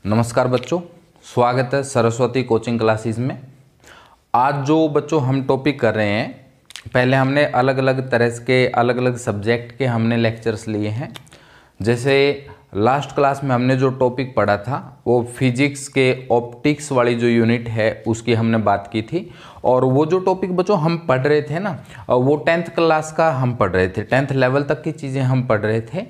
नमस्कार बच्चों, स्वागत है सरस्वती कोचिंग क्लासेस में। आज जो बच्चों हम टॉपिक कर रहे हैं, पहले हमने अलग अलग तरह के अलग अलग सब्जेक्ट के हमने लेक्चर्स लिए हैं। जैसे लास्ट क्लास में हमने जो टॉपिक पढ़ा था वो फिजिक्स के ऑप्टिक्स वाली जो यूनिट है उसकी हमने बात की थी। और वो जो टॉपिक बच्चों हम पढ़ रहे थे ना, वो 10th क्लास का हम पढ़ रहे थे, 10th लेवल तक की चीज़ें हम पढ़ रहे थे।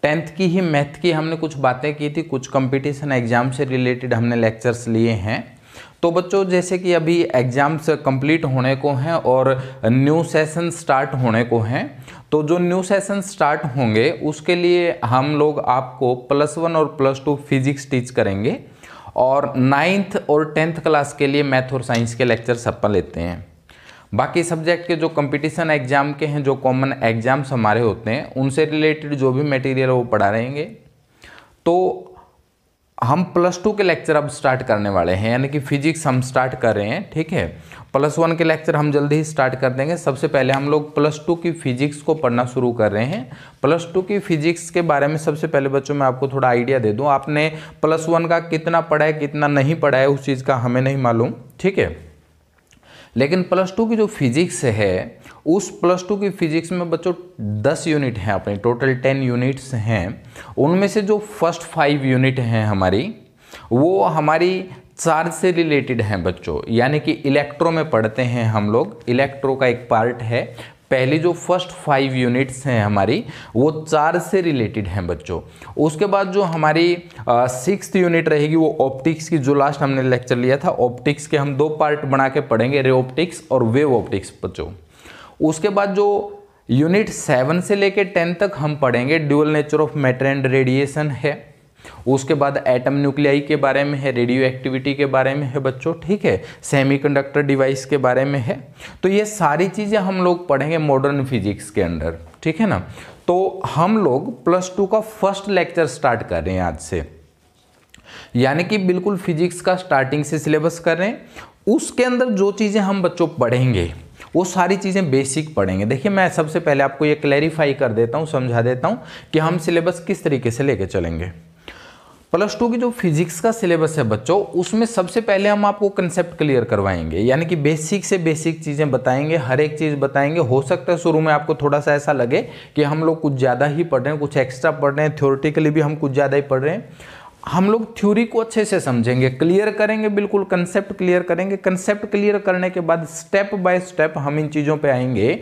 10th की ही मैथ की हमने कुछ बातें की थी, कुछ कंपटीशन एग्जाम से रिलेटेड हमने लेक्चर्स लिए हैं। तो बच्चों जैसे कि अभी एग्जाम्स कंप्लीट होने को हैं और न्यू सेशन स्टार्ट होने को हैं, तो जो न्यू सेशन स्टार्ट होंगे उसके लिए हम लोग आपको +1 और +2 फिजिक्स टीच करेंगे और 9th और 10th क्लास के लिए मैथ और साइंस के लेक्चर्स अपन लेते हैं। बाकी सब्जेक्ट के जो कंपटीशन एग्जाम के हैं, जो कॉमन एग्जाम्स हमारे होते हैं, उनसे रिलेटेड जो भी मटेरियल है वो पढ़ा रहेंगे। तो हम +2 के लेक्चर अब स्टार्ट करने वाले हैं, यानी कि फिजिक्स हम स्टार्ट कर रहे हैं, ठीक है। +1 के लेक्चर हम जल्दी ही स्टार्ट कर देंगे। सबसे पहले हम लोग +2 की फिजिक्स को पढ़ना शुरू कर रहे हैं। +2 की फिजिक्स के बारे में सबसे पहले बच्चों मैं आपको थोड़ा आइडिया दे दूं। आपने +1 का कितना पढ़ा है कितना नहीं पढ़ा है उस चीज़ का हमें नहीं मालूम, ठीक है। लेकिन +2 की जो फिजिक्स है, उस +2 की फिजिक्स में बच्चों 10 यूनिट हैं, अपने टोटल 10 यूनिट्स हैं। उनमें से जो फर्स्ट 5 यूनिट हैं हमारी, वो हमारी चार्ज से रिलेटेड हैं बच्चों, यानी कि इलेक्ट्रो में पढ़ते हैं हम लोग। इलेक्ट्रो का एक पार्ट है। पहली जो फर्स्ट 5 यूनिट्स हैं हमारी, वो चार्ज से रिलेटेड हैं बच्चों। उसके बाद जो हमारी 6th यूनिट रहेगी वो ऑप्टिक्स की, जो लास्ट हमने लेक्चर लिया था। ऑप्टिक्स के हम 2 पार्ट बना के पढ़ेंगे, रे ऑप्टिक्स और वेव ऑप्टिक्स बच्चों। उसके बाद जो यूनिट 7 से लेके 10 तक हम पढ़ेंगे, dual nature of matter and radiation है। उसके बाद एटम न्यूक्लियाई के बारे में है, रेडियो एक्टिविटी के बारे में है बच्चों, ठीक है। सेमीकंडक्टर डिवाइस के बारे में है। तो ये सारी चीज़ें हम लोग पढ़ेंगे मॉडर्न फिजिक्स के अंडर, ठीक है ना। तो हम लोग +2 का फर्स्ट लेक्चर स्टार्ट कर रहे हैं आज से, यानी कि बिल्कुल फिजिक्स का स्टार्टिंग से सिलेबस कर रहे हैं। उसके अंदर जो चीज़ें हम बच्चों पढ़ेंगे वो सारी चीज़ें बेसिक पढ़ेंगे। देखिए मैं सबसे पहले आपको ये क्लैरिफाई कर देता हूँ, समझा देता हूँ कि हम सिलेबस किस तरीके से लेके चलेंगे। +2 की जो फिजिक्स का सिलेबस है बच्चों, उसमें सबसे पहले हम आपको कंसेप्ट क्लियर करवाएंगे, यानी कि बेसिक से बेसिक चीज़ें बताएंगे, हर एक चीज़ बताएंगे। हो सकता है शुरू में आपको थोड़ा सा ऐसा लगे कि हम लोग कुछ ज़्यादा ही पढ़ रहे हैं, कुछ एक्स्ट्रा पढ़ रहे हैं, थ्योरेटिकली भी हम कुछ ज़्यादा ही पढ़ रहे हैं। हम लोग थ्योरी को अच्छे से समझेंगे, क्लियर करेंगे, बिल्कुल कंसेप्ट क्लियर करेंगे। कंसेप्ट क्लियर करने के बाद स्टेप बाय स्टेप हम इन चीज़ों पे आएंगे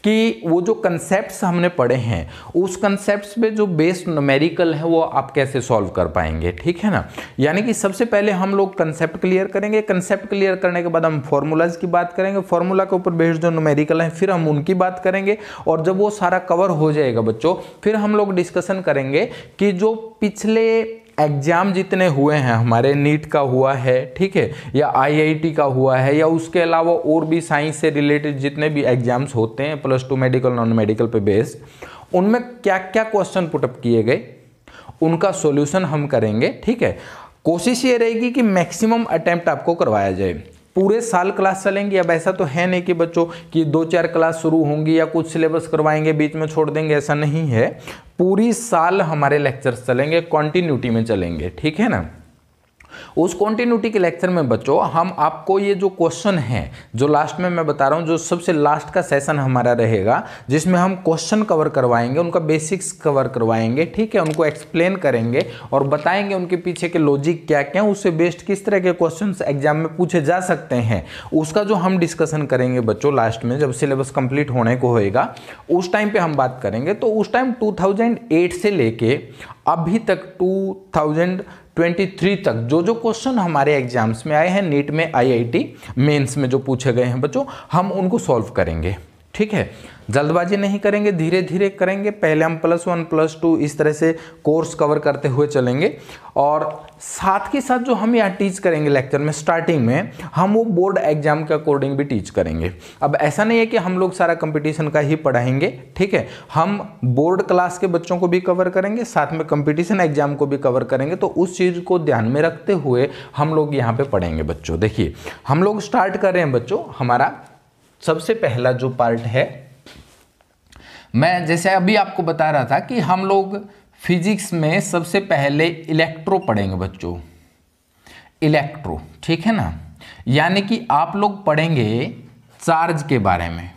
कि वो जो कंसेप्ट्स हमने पढ़े हैं, उस कंसेप्ट्स पे जो बेस्ड न्यूमेरिकल है वो आप कैसे सॉल्व कर पाएंगे, ठीक है ना। यानी कि सबसे पहले हम लोग कंसेप्ट क्लियर करेंगे। कंसेप्ट क्लियर करने के बाद हम फॉर्मूलाज की बात करेंगे। फॉर्मूला के ऊपर बेस्ड जो न्यूमेरिकल है फिर हम उनकी बात करेंगे। और जब वो सारा कवर हो जाएगा बच्चों, फिर हम लोग डिस्कशन करेंगे कि जो पिछले एग्जाम जितने हुए हैं हमारे, नीट का हुआ है, ठीक है, या IIT का हुआ है, या उसके अलावा और भी साइंस से रिलेटेड जितने भी एग्जाम्स होते हैं +2 मेडिकल नॉन मेडिकल पे बेस्ड, उनमें क्या क्या क्वेश्चन पुटअप किए गए, उनका सॉल्यूशन हम करेंगे, ठीक है। कोशिश ये रहेगी कि मैक्सिमम अटेम्प्ट आपको करवाया जाए। पूरे साल क्लास चलेंगी। अब ऐसा तो है नहीं कि बच्चों कि 2-4 क्लास शुरू होंगी या कुछ सिलेबस करवाएंगे बीच में छोड़ देंगे, ऐसा नहीं है। पूरी साल हमारे लेक्चर्स चलेंगे, कॉन्टिन्यूटी में चलेंगे, ठीक है ना। उस कॉन्टिन्यूटी के लेक्चर में बच्चों हम आपको ये जो क्वेश्चन है, जो लास्ट में मैं बता रहा हूँ, जो सबसे लास्ट का सेशन हमारा रहेगा जिसमें हम क्वेश्चन कवर करवाएंगे, उनका बेसिक्स कवर करवाएंगे, ठीक है, उनको एक्सप्लेन करेंगे और बताएंगे उनके पीछे के लॉजिक क्या क्या है, उससे बेस्ड किस तरह के क्वेश्चंस एग्जाम में पूछे जा सकते हैं, उसका जो हम डिस्कशन करेंगे बच्चों लास्ट में, जब सिलेबस कंप्लीट होने को होएगा उस टाइम पे हम बात करेंगे। तो उस टाइम 2008 से लेके अभी तक 2023 तक जो जो क्वेश्चन हमारे एग्जाम्स में आए हैं, नीट में, IIT मेंस में जो पूछे गए हैं बच्चों, हम उनको सॉल्व करेंगे, ठीक है। जल्दबाजी नहीं करेंगे, धीरे धीरे करेंगे। पहले हम +1 +2 इस तरह से कोर्स कवर करते हुए चलेंगे। और साथ के साथ जो हम यहाँ टीच करेंगे लेक्चर में स्टार्टिंग में, हम वो बोर्ड एग्जाम के अकॉर्डिंग भी टीच करेंगे। अब ऐसा नहीं है कि हम लोग सारा कंपटीशन का ही पढ़ाएंगे, ठीक है। हम बोर्ड क्लास के बच्चों को भी कवर करेंगे, साथ में कंपटीशन एग्जाम को भी कवर करेंगे। तो उस चीज़ को ध्यान में रखते हुए हम लोग यहाँ पे पढ़ेंगे बच्चों। देखिए हम लोग स्टार्ट कर रहे हैं बच्चों। हमारा सबसे पहला जो पार्ट है, मैं जैसे अभी आपको बता रहा था कि हम लोग फिजिक्स में सबसे पहले इलेक्ट्रो पढ़ेंगे बच्चों, इलेक्ट्रो, ठीक है ना। यानी कि आप लोग पढ़ेंगे चार्ज के बारे में,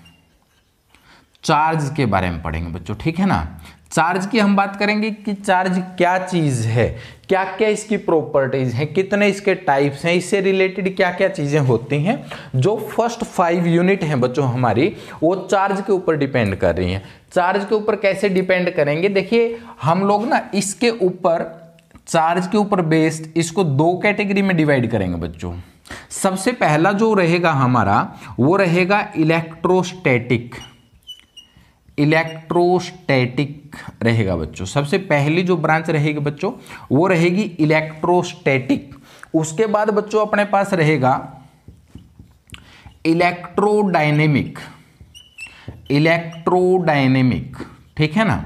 चार्ज के बारे में पढ़ेंगे बच्चों, ठीक है ना। चार्ज की हम बात करेंगे कि चार्ज क्या चीज है, क्या क्या इसकी प्रॉपर्टीज हैं, कितने इसके टाइप्स हैं, इससे रिलेटेड क्या क्या चीजें होती हैं। जो फर्स्ट 5 यूनिट हैं बच्चों हमारी, वो चार्ज के ऊपर डिपेंड कर रही हैं। चार्ज के ऊपर कैसे डिपेंड करेंगे, देखिए हम लोग ना इसके ऊपर, चार्ज के ऊपर बेस्ड इसको 2 कैटेगरी में डिवाइड करेंगे बच्चों। सबसे पहला जो रहेगा हमारा वो रहेगा इलेक्ट्रोस्टैटिक, इलेक्ट्रोस्टैटिक रहेगा बच्चों। सबसे पहली जो ब्रांच रहेगी बच्चों वो रहेगी इलेक्ट्रोस्टैटिक। उसके बाद बच्चों अपने पास रहेगा इलेक्ट्रोडायनेमिक, इलेक्ट्रोडायनेमिक, ठीक है ना।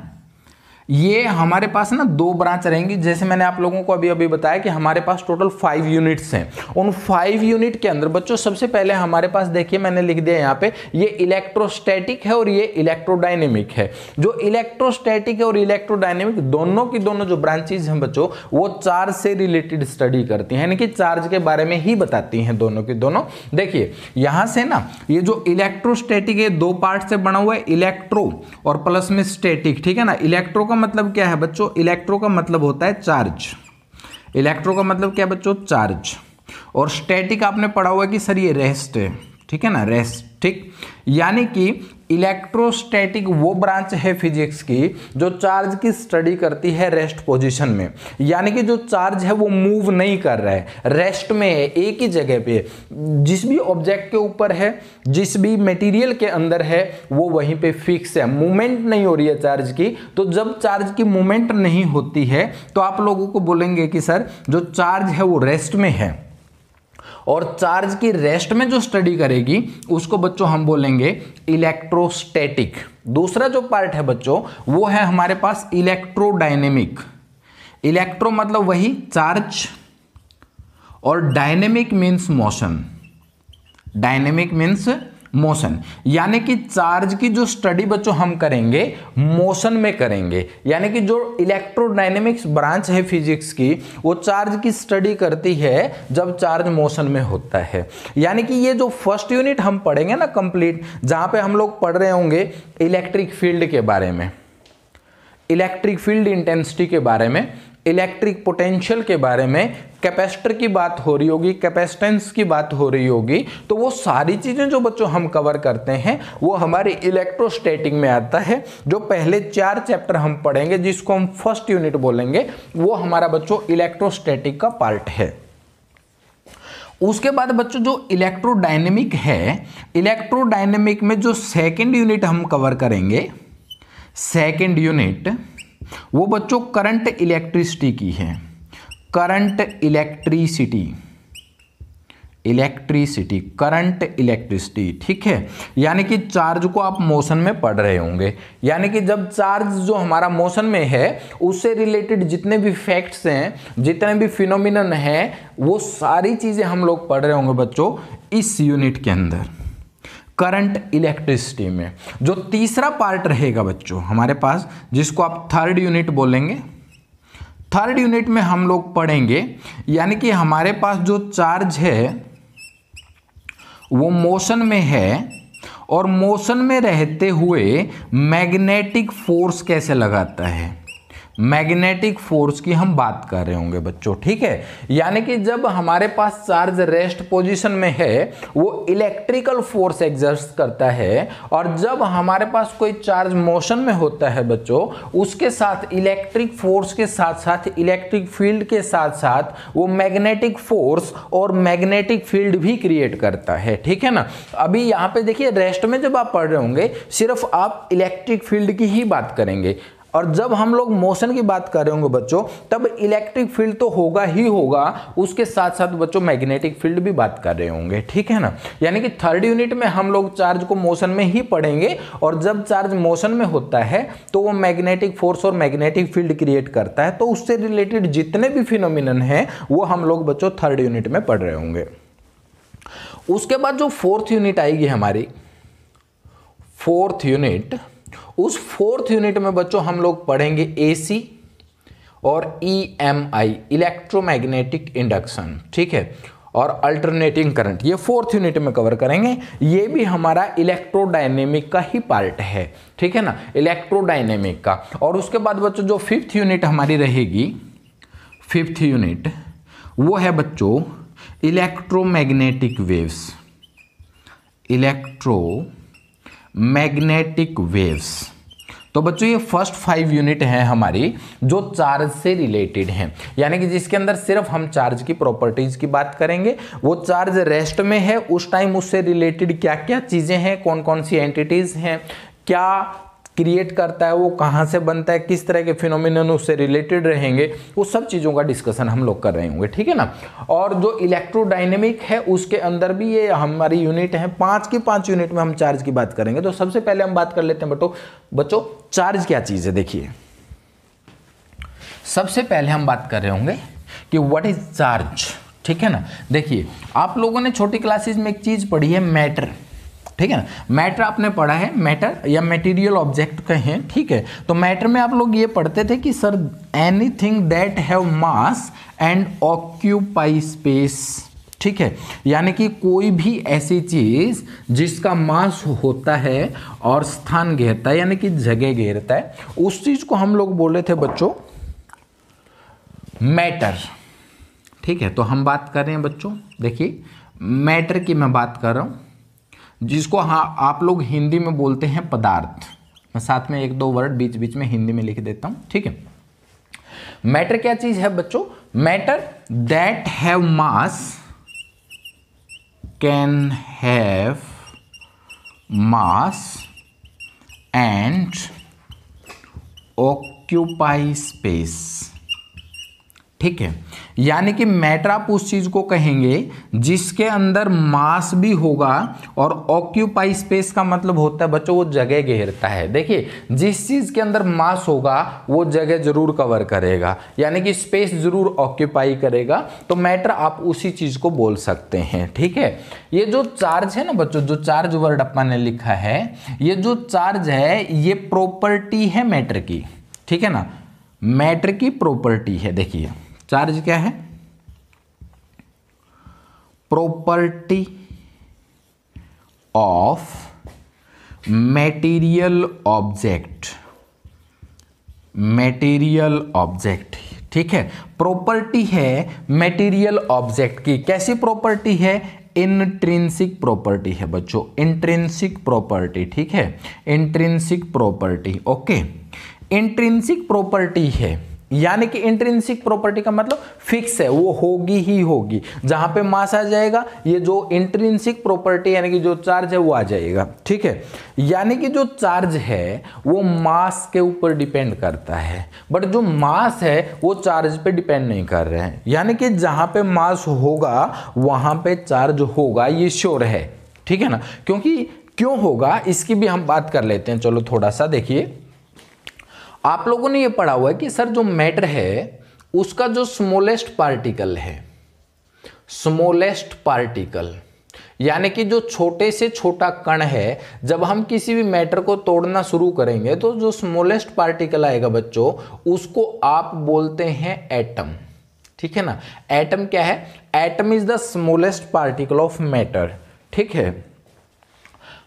ये हमारे पास ना 2 ब्रांच रहेंगी। जैसे मैंने आप लोगों को अभी अभी बताया कि हमारे पास टोटल 5 यूनिट्स हैं। उन 5 यूनिट के अंदर बच्चों सबसे पहले हमारे पास देखिए मैंने लिख दिया यहाँ पे, ये इलेक्ट्रोस्टैटिक है और ये इलेक्ट्रोडायनेमिक है। जो इलेक्ट्रोस्टैटिक है और इलेक्ट्रोडायनेमिक दोनों की दोनों जो ब्रांचेज हैं बच्चों वो चार्ज से रिलेटेड स्टडी करती हैं, यानी कि चार्ज के बारे में ही बताती हैं दोनों की दोनों। देखिए यहां से ना ये जो इलेक्ट्रोस्टैटिक है 2 पार्ट से बना हुआ है, इलेक्ट्रो और प्लस में स्टैटिक, ठीक है ना। इलेक्ट्रो का मतलब क्या है बच्चों, इलेक्ट्रो का मतलब होता है चार्ज, इलेक्ट्रो का मतलब क्या है बच्चों, चार्ज। और स्टैटिक आपने पढ़ा हुआ है कि सर ये रेस्ट है, ठीक है ना, रेस्ट, ठीक। यानी कि इलेक्ट्रोस्टैटिक वो ब्रांच है फिजिक्स की जो चार्ज की स्टडी करती है रेस्ट पोजीशन में, यानी कि जो चार्ज है वो मूव नहीं कर रहा है, रेस्ट में है, एक ही जगह पे, जिस भी ऑब्जेक्ट के ऊपर है, जिस भी मटेरियल के अंदर है वो वहीं पे फिक्स है, मूवमेंट नहीं हो रही है चार्ज की। तो जब चार्ज की मूवमेंट नहीं होती है तो आप लोगों को बोलेंगे कि सर जो चार्ज है वो रेस्ट में है। और चार्ज की रेस्ट में जो स्टडी करेगी उसको बच्चों हम बोलेंगे इलेक्ट्रोस्टैटिक। दूसरा जो पार्ट है बच्चों वो है हमारे पास इलेक्ट्रोडायनेमिक। इलेक्ट्रो मतलब वही चार्ज और dynamic means motion, dynamic means motion, यानी कि चार्ज की जो स्टडी बच्चों हम करेंगे मोशन में करेंगे। यानी कि जो इलेक्ट्रोडायनेमिक्स ब्रांच है फिजिक्स की वो चार्ज की स्टडी करती है जब चार्ज मोशन में होता है। यानी कि ये जो फर्स्ट यूनिट हम पढ़ेंगे ना कंप्लीट, जहां पे हम लोग पढ़ रहे होंगे इलेक्ट्रिक फील्ड के बारे में, इलेक्ट्रिक फील्ड इंटेंसिटी के बारे में, इलेक्ट्रिक पोटेंशियल के बारे में, कैपेसिटर की बात हो रही होगी, कैपेसिटेंस की बात हो रही होगी, तो वो सारी चीजें जो बच्चों हम कवर करते हैं वो हमारे इलेक्ट्रोस्टैटिक में आता है। जो पहले 4 चैप्टर हम पढ़ेंगे जिसको हम फर्स्ट यूनिट बोलेंगे वो हमारा बच्चों इलेक्ट्रोस्टैटिक का पार्ट है। उसके बाद बच्चों जो इलेक्ट्रोडायनेमिक है, इलेक्ट्रोडायनेमिक में जो सेकेंड यूनिट हम कवर करेंगे, सेकेंड यूनिट वो बच्चों करंट इलेक्ट्रिसिटी की है, current electricity, electricity, current electricity, ठीक है। यानी कि चार्ज को आप मोशन में पढ़ रहे होंगे, यानी कि जब चार्ज जो हमारा मोशन में है उससे रिलेटेड जितने भी फैक्ट्स हैं, जितने भी फिनोमिनन हैं, वो सारी चीजें हम लोग पढ़ रहे होंगे बच्चों इस यूनिट के अंदर, करंट इलेक्ट्रिसिटी में। जो तीसरा पार्ट रहेगा बच्चों हमारे पास, जिसको आप थर्ड यूनिट बोलेंगे, थर्ड यूनिट में हम लोग पढ़ेंगे, यानी कि हमारे पास जो चार्ज है वो मोशन में है और मोशन में रहते हुए मैग्नेटिक फोर्स कैसे लगाता है, मैग्नेटिक फोर्स की हम बात कर रहे होंगे बच्चों, ठीक है। यानी कि जब हमारे पास चार्ज रेस्ट पोजीशन में है वो इलेक्ट्रिकल फोर्स एग्जर्ट करता है, और जब हमारे पास कोई चार्ज मोशन में होता है बच्चों उसके साथ इलेक्ट्रिक फोर्स के साथ साथ इलेक्ट्रिक फील्ड के साथ साथ वो मैग्नेटिक फोर्स और मैग्नेटिक फील्ड भी क्रिएट करता है, ठीक है ना। अभी यहाँ पे देखिए रेस्ट में जब आप पढ़ रहे होंगे सिर्फ आप इलेक्ट्रिक फील्ड की ही बात करेंगे, और जब हम लोग मोशन की बात कर रहे होंगे बच्चों तब इलेक्ट्रिक फील्ड तो होगा ही होगा, उसके साथ साथ बच्चों मैग्नेटिक फील्ड भी बात कर रहे होंगे, ठीक है ना। यानी कि थर्ड यूनिट में हम लोग चार्ज को मोशन में ही पढ़ेंगे, और जब चार्ज मोशन में होता है तो वो मैग्नेटिक फोर्स और मैग्नेटिक फील्ड क्रिएट करता है, तो उससे रिलेटेड जितने भी फिनोमिनन हैं वो हम लोग बच्चों थर्ड यूनिट में पढ़ रहे होंगे। उसके बाद जो फोर्थ यूनिट आएगी हमारी, फोर्थ यूनिट, उस फोर्थ यूनिट में बच्चों हम लोग पढ़ेंगे एसी और EMI इलेक्ट्रोमैग्नेटिक इंडक्शन, ठीक है, और अल्टरनेटिंग करंट, ये 4th यूनिट में कवर करेंगे। ये भी हमारा इलेक्ट्रोडायनेमिक का ही पार्ट है, ठीक है ना, इलेक्ट्रोडायनेमिक का। और उसके बाद बच्चों जो 5th यूनिट हमारी रहेगी, 5th यूनिट वो है बच्चों इलेक्ट्रोमैग्नेटिक वेव्स, इलेक्ट्रोमैग्नेटिक वेव्स। तो बच्चों ये फर्स्ट 5 यूनिट हैं हमारी जो चार्ज से रिलेटेड हैं, यानी कि जिसके अंदर सिर्फ हम चार्ज की प्रॉपर्टीज की बात करेंगे। वो चार्ज रेस्ट में है उस टाइम उससे रिलेटेड क्या क्या चीजें हैं, कौन कौन सी एंटिटीज हैं, क्या क्रिएट करता है, वो कहाँ से बनता है, किस तरह के फिनोमिनन उससे रिलेटेड रहेंगे, वो सब चीज़ों का डिस्कशन हम लोग कर रहे होंगे, ठीक है ना। और जो इलेक्ट्रोडायनेमिक है उसके अंदर भी ये हमारी यूनिट है, 5 की 5 यूनिट में हम चार्ज की बात करेंगे। तो सबसे पहले हम बात कर लेते हैं बच्चों चार्ज क्या चीज़ है। देखिए सबसे पहले हम बात कर रहे होंगे कि व्हाट इज चार्ज, ठीक है ना। देखिए आप लोगों ने छोटी क्लासेज में एक चीज़ पढ़ी है मैटर, ठीक है ना, मैटर आपने पढ़ा है, मैटर या मटेरियल ऑब्जेक्ट कहें, ठीक है। तो मैटर में आप लोग ये पढ़ते थे कि sir anything that have mass and occupy space, ठीक है, यानी कि कोई भी ऐसी चीज जिसका मास होता है और स्थान घेरता है, यानी कि जगह घेरता है, उस चीज को हम लोग बोले थे बच्चों मैटर, ठीक है। तो हम बात कर रहे हैं बच्चों, देखिए मैटर की मैं बात कर रहा हूं, जिसको हाँ आप लोग हिंदी में बोलते हैं पदार्थ। मैं साथ में 1-2 वर्ड बीच बीच में हिंदी में लिख देता हूं, ठीक है। मैटर क्या चीज है बच्चों, matter that have mass can have mass and occupy space, ठीक है। यानी कि मैटर आप उस चीज को कहेंगे जिसके अंदर मास भी होगा और ऑक्यूपाई स्पेस का मतलब होता है बच्चों वो जगह घेरता है। देखिए जिस चीज के अंदर मास होगा वो जगह जरूर कवर करेगा, यानी कि स्पेस जरूर ऑक्यूपाई करेगा, तो मैटर आप उसी चीज को बोल सकते हैं, ठीक है। ये जो चार्ज है ना बच्चों, जो चार्ज वर्ड अपन ने लिखा है, ये जो चार्ज है ये प्रॉपर्टी है मैटर की, ठीक है ना, मैटर की प्रॉपर्टी है। देखिए चार्ज क्या है, property of material object, material object, ठीक है, प्रॉपर्टी है मटेरियल ऑब्जेक्ट की। कैसी प्रॉपर्टी है, इंट्रिंसिक प्रॉपर्टी है बच्चों, इंट्रिंसिक प्रॉपर्टी, ठीक है, intrinsic property, okay. Intrinsic property है, यानी कि इंट्रिंसिक प्रॉपर्टी का मतलब फिक्स है, वो होगी ही होगी। जहां पे मास आ जाएगा ये जो इंट्रिंसिक प्रॉपर्टी यानी कि जो चार्ज है वो आ जाएगा, ठीक है। यानी कि जो चार्ज है वो मास के ऊपर डिपेंड करता है, बट जो मास है वो चार्ज पे डिपेंड नहीं कर रहे हैं। यानी कि जहां पे मास होगा वहां पे चार्ज होगा, ये श्योर है, ठीक है ना। क्योंकि क्यों होगा इसकी भी हम बात कर लेते हैं, चलो थोड़ा सा। देखिए आप लोगों ने ये पढ़ा हुआ है कि सर जो मैटर है उसका जो स्मॉलेस्ट पार्टिकल है, स्मॉलेस्ट पार्टिकल यानी कि जो छोटे से छोटा कण है, जब हम किसी भी मैटर को तोड़ना शुरू करेंगे तो जो स्मॉलेस्ट पार्टिकल आएगा बच्चों उसको आप बोलते हैं एटम, ठीक है ना। एटम क्या है, atom is the smallest particle of matter, ठीक है।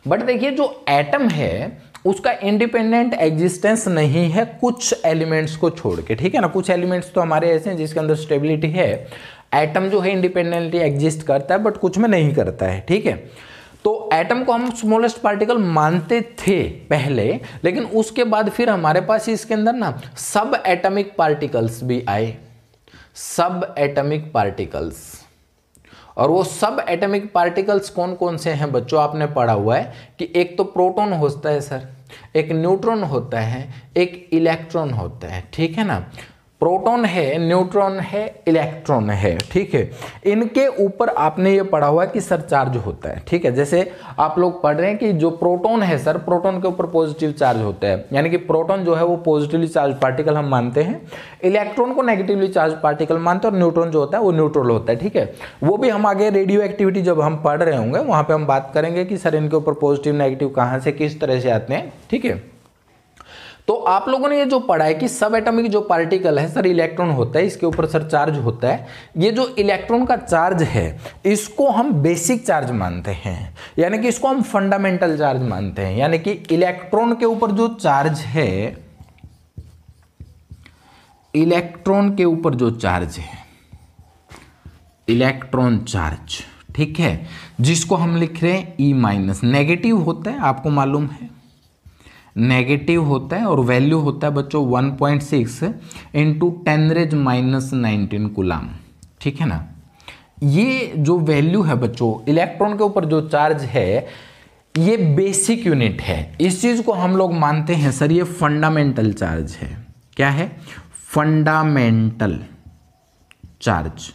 बट देखिए जो एटम है उसका इंडिपेंडेंट एग्जिस्टेंस नहीं है कुछ एलिमेंट्स को छोड़ के, ठीक है ना। कुछ एलिमेंट्स तो हमारे ऐसे हैं जिसके अंदर स्टेबिलिटी है, एटम जो है इंडिपेंडेंटली एग्जिस्ट करता है बट कुछ में नहीं करता है, ठीक है। तो एटम को हम स्मॉलेस्ट पार्टिकल मानते थे पहले, लेकिन उसके बाद फिर हमारे पास इसके अंदर ना सब एटमिक पार्टिकल्स भी आए, सब एटमिक पार्टिकल्स। और वो सब एटॉमिक पार्टिकल्स कौन कौन से हैं बच्चों, आपने पढ़ा हुआ है कि एक तो प्रोटॉन होता है सर, एक न्यूट्रॉन होता है, एक इलेक्ट्रॉन होता है, ठीक है ना। प्रोटॉन है, न्यूट्रॉन है, इलेक्ट्रॉन है, ठीक है। इनके ऊपर आपने ये पढ़ा हुआ है कि सर चार्ज होता है, ठीक है। जैसे आप लोग पढ़ रहे हैं कि जो प्रोटॉन है सर, प्रोटॉन के ऊपर पॉजिटिव चार्ज होता है, यानी कि प्रोटॉन जो है वो पॉजिटिवली चार्ज पार्टिकल हम मानते हैं, इलेक्ट्रॉन को नेगेटिवली चार्ज पार्टिकल मानते हैं, और न्यूट्रॉन जो होता है वो न्यूट्रल होता है, ठीक है। वो भी हम आगे रेडियो एक्टिविटी जब हम पढ़ रहे होंगे वहां पर हम बात करेंगे कि सर इनके ऊपर पॉजिटिव नेगेटिव कहाँ से किस तरह से आते हैं, ठीक है। तो आप लोगों ने ये जो पढ़ा है कि सब एटॉमिक जो पार्टिकल है सर इलेक्ट्रॉन होता है, इसके ऊपर सर चार्ज होता है। ये जो इलेक्ट्रॉन का चार्ज है इसको हम बेसिक चार्ज मानते हैं, यानी कि इसको हम फंडामेंटल चार्ज मानते हैं। यानी कि इलेक्ट्रॉन के ऊपर जो चार्ज है, इलेक्ट्रॉन के ऊपर जो चार्ज है, इलेक्ट्रॉन चार्ज, ठीक है, जिसको हम लिख रहे हैं ई माइनस, नेगेटिव होता है, आपको मालूम है नेगेटिव होता है और वैल्यू होता है बच्चों 1.6 इंटू 10⁻⁻⁹ कूलम, ठीक है ना। ये जो वैल्यू है बच्चों इलेक्ट्रॉन के ऊपर जो चार्ज है ये बेसिक यूनिट है। इस चीज को हम लोग मानते हैं सर ये फंडामेंटल चार्ज है। क्या है? फंडामेंटल चार्ज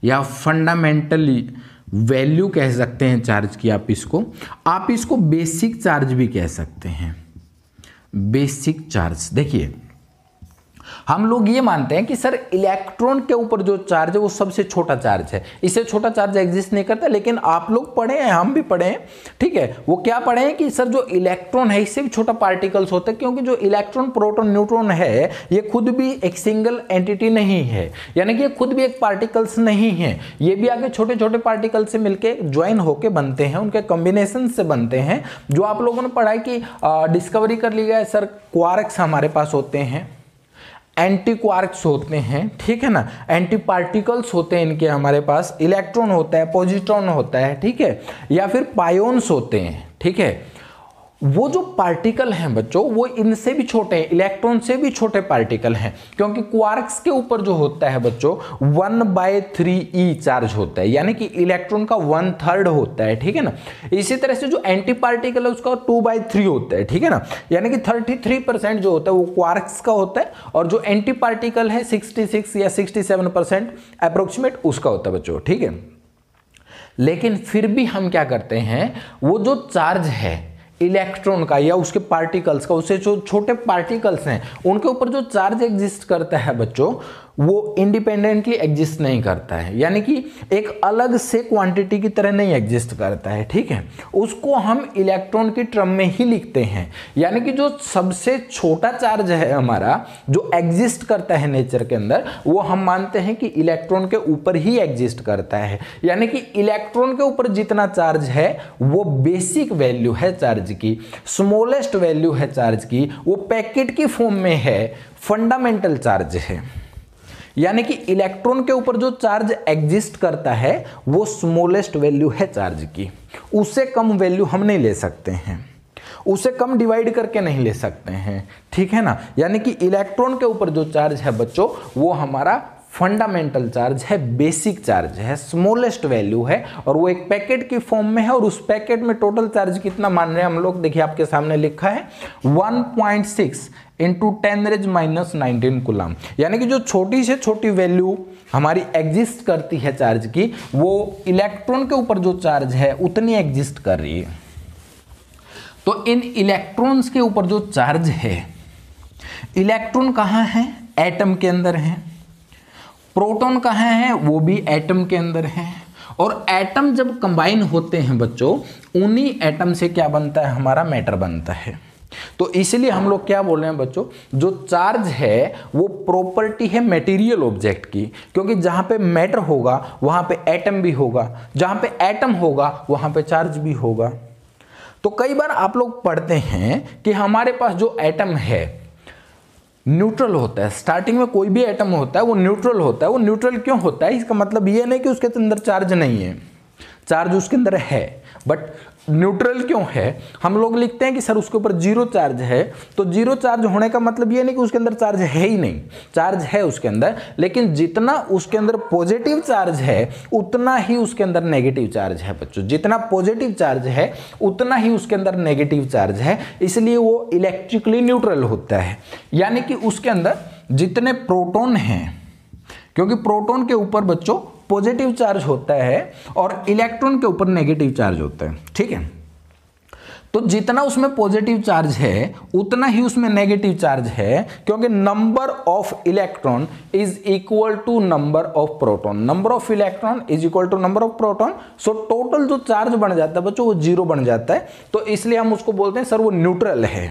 या फंडामेंटल वैल्यू कह सकते हैं चार्ज की। आप इसको बेसिक चार्ज भी कह सकते हैं। बेसिक चार्ज, देखिए हम लोग ये मानते हैं कि सर इलेक्ट्रॉन के ऊपर जो चार्ज है वो सबसे छोटा चार्ज है, इससे छोटा चार्ज एग्जिस्ट नहीं करता। लेकिन आप लोग पढ़े हैं, हम भी पढ़े हैं, ठीक है, वो क्या पढ़े हैं कि सर जो इलेक्ट्रॉन है इससे भी छोटा पार्टिकल्स होते हैं, क्योंकि जो इलेक्ट्रॉन प्रोटॉन न्यूट्रॉन है ये खुद भी एक सिंगल एंटिटी नहीं है, यानी कि ये खुद भी एक पार्टिकल्स नहीं है, ये भी आगे छोटे छोटे पार्टिकल से मिलकर ज्वाइन होकर बनते हैं, उनके कॉम्बिनेशन से बनते हैं। जो आप लोगों ने पढ़ा है कि डिस्कवरी कर लिया है सर, क्वार्क्स हमारे पास होते हैं, एंटी क्वार्क्स होते हैं, ठीक है ना, एंटी पार्टिकल्स होते हैं इनके हमारे पास, इलेक्ट्रॉन होता है, पॉजिट्रॉन होता है, ठीक है, या फिर पायोन्स होते हैं, ठीक है। वो जो पार्टिकल हैं बच्चों वो इनसे भी छोटे हैं, इलेक्ट्रॉन से भी छोटे पार्टिकल हैं, क्योंकि क्वार्क्स के ऊपर जो होता है बच्चों 1/3e चार्ज होता है, यानी कि इलेक्ट्रॉन का 1/3 होता है, ठीक है ना। इसी तरह से जो एंटी पार्टिकल है उसका 2/3 होता है, ठीक है ना, यानी कि 33% जो होता है वो क्वार्क्स का होता है, और जो एंटी पार्टिकल है 66 या 67% अप्रोक्सीमेट उसका होता है बच्चों, ठीक है। लेकिन फिर भी हम क्या करते हैं, वो जो चार्ज है इलेक्ट्रॉन का या उसके पार्टिकल्स का, उससे जो छोटे पार्टिकल्स हैं उनके ऊपर जो चार्ज एग्जिस्ट करता है बच्चों वो इंडिपेंडेंटली एग्जिस्ट नहीं करता है, यानी कि एक अलग से क्वांटिटी की तरह नहीं एग्जिस्ट करता है, ठीक है। उसको हम इलेक्ट्रॉन की टर्म में ही लिखते हैं, यानी कि जो सबसे छोटा चार्ज है हमारा जो एग्जिस्ट करता है नेचर के अंदर, वो हम मानते हैं कि इलेक्ट्रॉन के ऊपर ही एग्जिस्ट करता है, यानी कि इलेक्ट्रॉन के ऊपर जितना चार्ज है वो बेसिक वैल्यू है चार्ज की, स्मॉलेस्ट वैल्यू है चार्ज की, वो पैकेट की फॉर्म में है, फंडामेंटल चार्ज है। यानी कि इलेक्ट्रॉन के ऊपर जो चार्ज एग्जिस्ट करता है वो स्मॉलेस्ट वैल्यू है चार्ज की, उससे कम वैल्यू हम नहीं ले सकते हैं, उसे कम डिवाइड करके नहीं ले सकते हैं, ठीक है ना। यानी कि इलेक्ट्रॉन के ऊपर जो चार्ज है बच्चों वो हमारा फंडामेंटल चार्ज है, बेसिक चार्ज है, स्मॉलेस्ट वैल्यू है, और वो एक पैकेट की फॉर्म में है। और उस पैकेट में टोटल चार्ज कितना मान रहे हैं हम लोग, देखिए आपके सामने लिखा है 1.6 इंटू 10⁻⁹ कूलम, यानी कि जो छोटी से छोटी वैल्यू हमारी एग्जिस्ट करती है चार्ज की वो इलेक्ट्रॉन के ऊपर जो चार्ज है उतनी एग्जिस्ट कर रही है। तो इन इलेक्ट्रॉन्स के ऊपर जो चार्ज है, इलेक्ट्रॉन कहाँ है? एटम के अंदर है। प्रोटॉन कहाँ है? वो भी एटम के अंदर है। और एटम जब कंबाइन होते हैं बच्चों, उन्हीं एटम से क्या बनता है? हमारा मैटर बनता है। तो इसलिए हम लोग क्या बोल रहे हैं बच्चों, जो चार्ज है वो प्रॉपर्टी है मटेरियल ऑब्जेक्ट की, क्योंकि जहां पे मैटर होगा वहां पे एटम भी होगा, जहां पे एटम होगा वहां पे चार्ज भी होगा। तो कई बार आप लोग पढ़ते हैं कि हमारे पास जो एटम है न्यूट्रल होता है, स्टार्टिंग में कोई भी एटम होता है वो न्यूट्रल होता है। वो न्यूट्रल क्यों होता है? इसका मतलब ये नहीं कि उसके अंदर चार्ज नहीं है, चार्ज उसके अंदर है, बट न्यूट्रल क्यों है? हम लोग लिखते हैं कि सर उसके ऊपर जीरो चार्ज है, तो जीरो चार्ज होने का मतलब ये नहीं कि उसके अंदर चार्ज है ही नहीं, चार्ज है उसके अंदर, लेकिन जितना उसके अंदर पॉजिटिव चार्ज है उतना ही उसके अंदर नेगेटिव चार्ज है बच्चों। जितना पॉजिटिव चार्ज है उतना ही उसके अंदर नेगेटिव चार्ज है, इसलिए वो इलेक्ट्रिकली न्यूट्रल होता है। यानी कि उसके अंदर जितने प्रोटॉन हैं, क्योंकि प्रोटॉन के ऊपर बच्चों पॉजिटिव चार्ज होता है और इलेक्ट्रॉन के ऊपर नेगेटिव चार्ज होता है, ठीक है। तो जितना उसमें पॉजिटिव चार्ज है उतना ही उसमें नेगेटिव चार्ज है, क्योंकि number of electron is equal to number of proton, number of electron is equal to number of proton. So total जो चार्ज बन जाता है बच्चों वो जीरो बन जाता है। तो इसलिए हम उसको बोलते हैं सर वो न्यूट्रल है।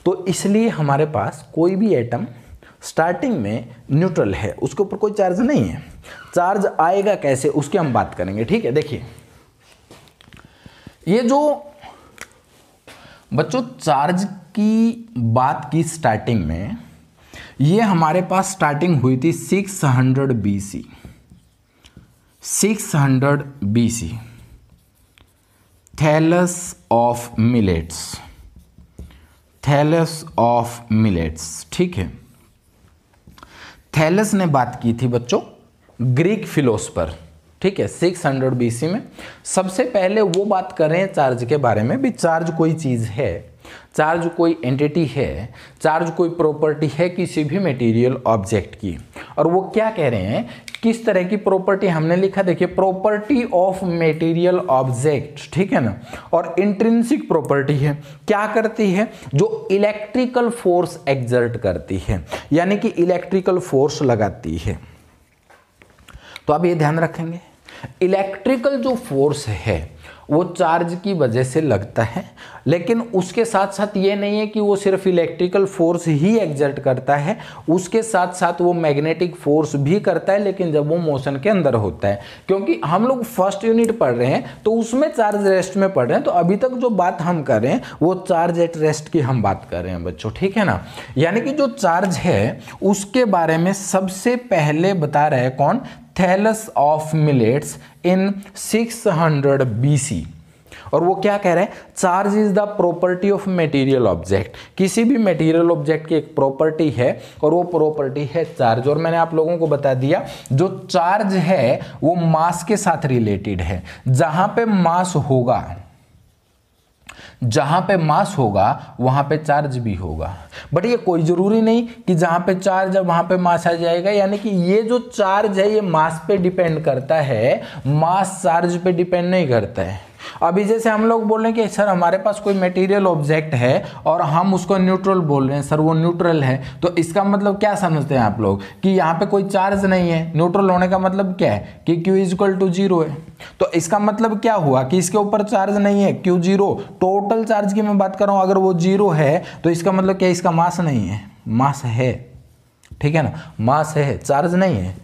तो इसलिए हमारे पास कोई भी एटम स्टार्टिंग में न्यूट्रल है, उसके ऊपर कोई चार्ज नहीं है। चार्ज आएगा कैसे उसकी हम बात करेंगे, ठीक है। देखिए ये जो बच्चों चार्ज की बात की स्टार्टिंग में, ये हमारे पास स्टार्टिंग हुई थी 600 BC, 600 BC, Thales of Miletus, Thales of Miletus, ठीक है। थैलस ने बात की थी बच्चों ग्रीक फिलोसफर, ठीक है, 600 BC में। सबसे पहले वो बात कर रहे हैं चार्ज के बारे में, भी चार्ज कोई चीज़ है, चार्ज कोई एंटिटी है, चार्ज कोई प्रॉपर्टी है किसी भी मटेरियल ऑब्जेक्ट की। और वो क्या कह रहे हैं, किस तरह की प्रॉपर्टी, हमने लिखा देखिए प्रॉपर्टी ऑफ मटेरियल ऑब्जेक्ट, ठीक है ना। और इंट्रिंसिक प्रॉपर्टी है, क्या करती है, जो इलेक्ट्रिकल फोर्स एक्सर्ट करती है, यानी कि इलेक्ट्रिकल फोर्स लगाती है। तो आप ये ध्यान रखेंगे, इलेक्ट्रिकल जो फोर्स है वो चार्ज की वजह से लगता है, लेकिन उसके साथ साथ ये नहीं है कि वो सिर्फ इलेक्ट्रिकल फोर्स ही एग्जर्ट करता है, उसके साथ साथ वो मैग्नेटिक फोर्स भी करता है, लेकिन जब वो मोशन के अंदर होता है। क्योंकि हम लोग फर्स्ट यूनिट पढ़ रहे हैं तो उसमें चार्ज रेस्ट में पढ़ रहे हैं, तो अभी तक जो बात हम कर रहे हैं वो चार्ज एट रेस्ट की हम बात कर रहे हैं बच्चों, ठीक है ना। यानी कि जो चार्ज है उसके बारे में सबसे पहले बता रहे हैं कौन, Thales of Miletus in 600 BC। और वो क्या कह रहे हैं, charge is the property of material object, किसी भी मटेरियल ऑब्जेक्ट की एक प्रॉपर्टी है और वो प्रॉपर्टी है चार्ज। और मैंने आप लोगों को बता दिया जो चार्ज है वो मास के साथ रिलेटेड है, जहां पे मास होगा, जहां पे मास होगा वहां पे चार्ज भी होगा। बट ये कोई जरूरी नहीं कि जहां पे चार्ज है वहां पे मास आ जाएगा, यानी कि ये जो चार्ज है ये मास पे डिपेंड करता है, मास चार्ज पे डिपेंड नहीं करता है। अभी जैसे हम लोग बोल रहे हैं कि सर हमारे पास कोई मटेरियल ऑब्जेक्ट है और हम उसको न्यूट्रल बोल रहे हैं, सर वो न्यूट्रल है, तो इसका मतलब क्या समझते हैं आप लोग कि यहाँ पे कोई चार्ज नहीं है। न्यूट्रल होने का मतलब क्या है कि Q = 0 है। तो इसका मतलब क्या हुआ कि इसके ऊपर चार्ज नहीं है, Q 0, टोटल चार्ज की मैं बात कर रहा हूँ, अगर वो 0 है तो इसका मतलब क्या, इसका मास नहीं है, मास है, ठीक है ना, मास है, चार्ज नहीं है।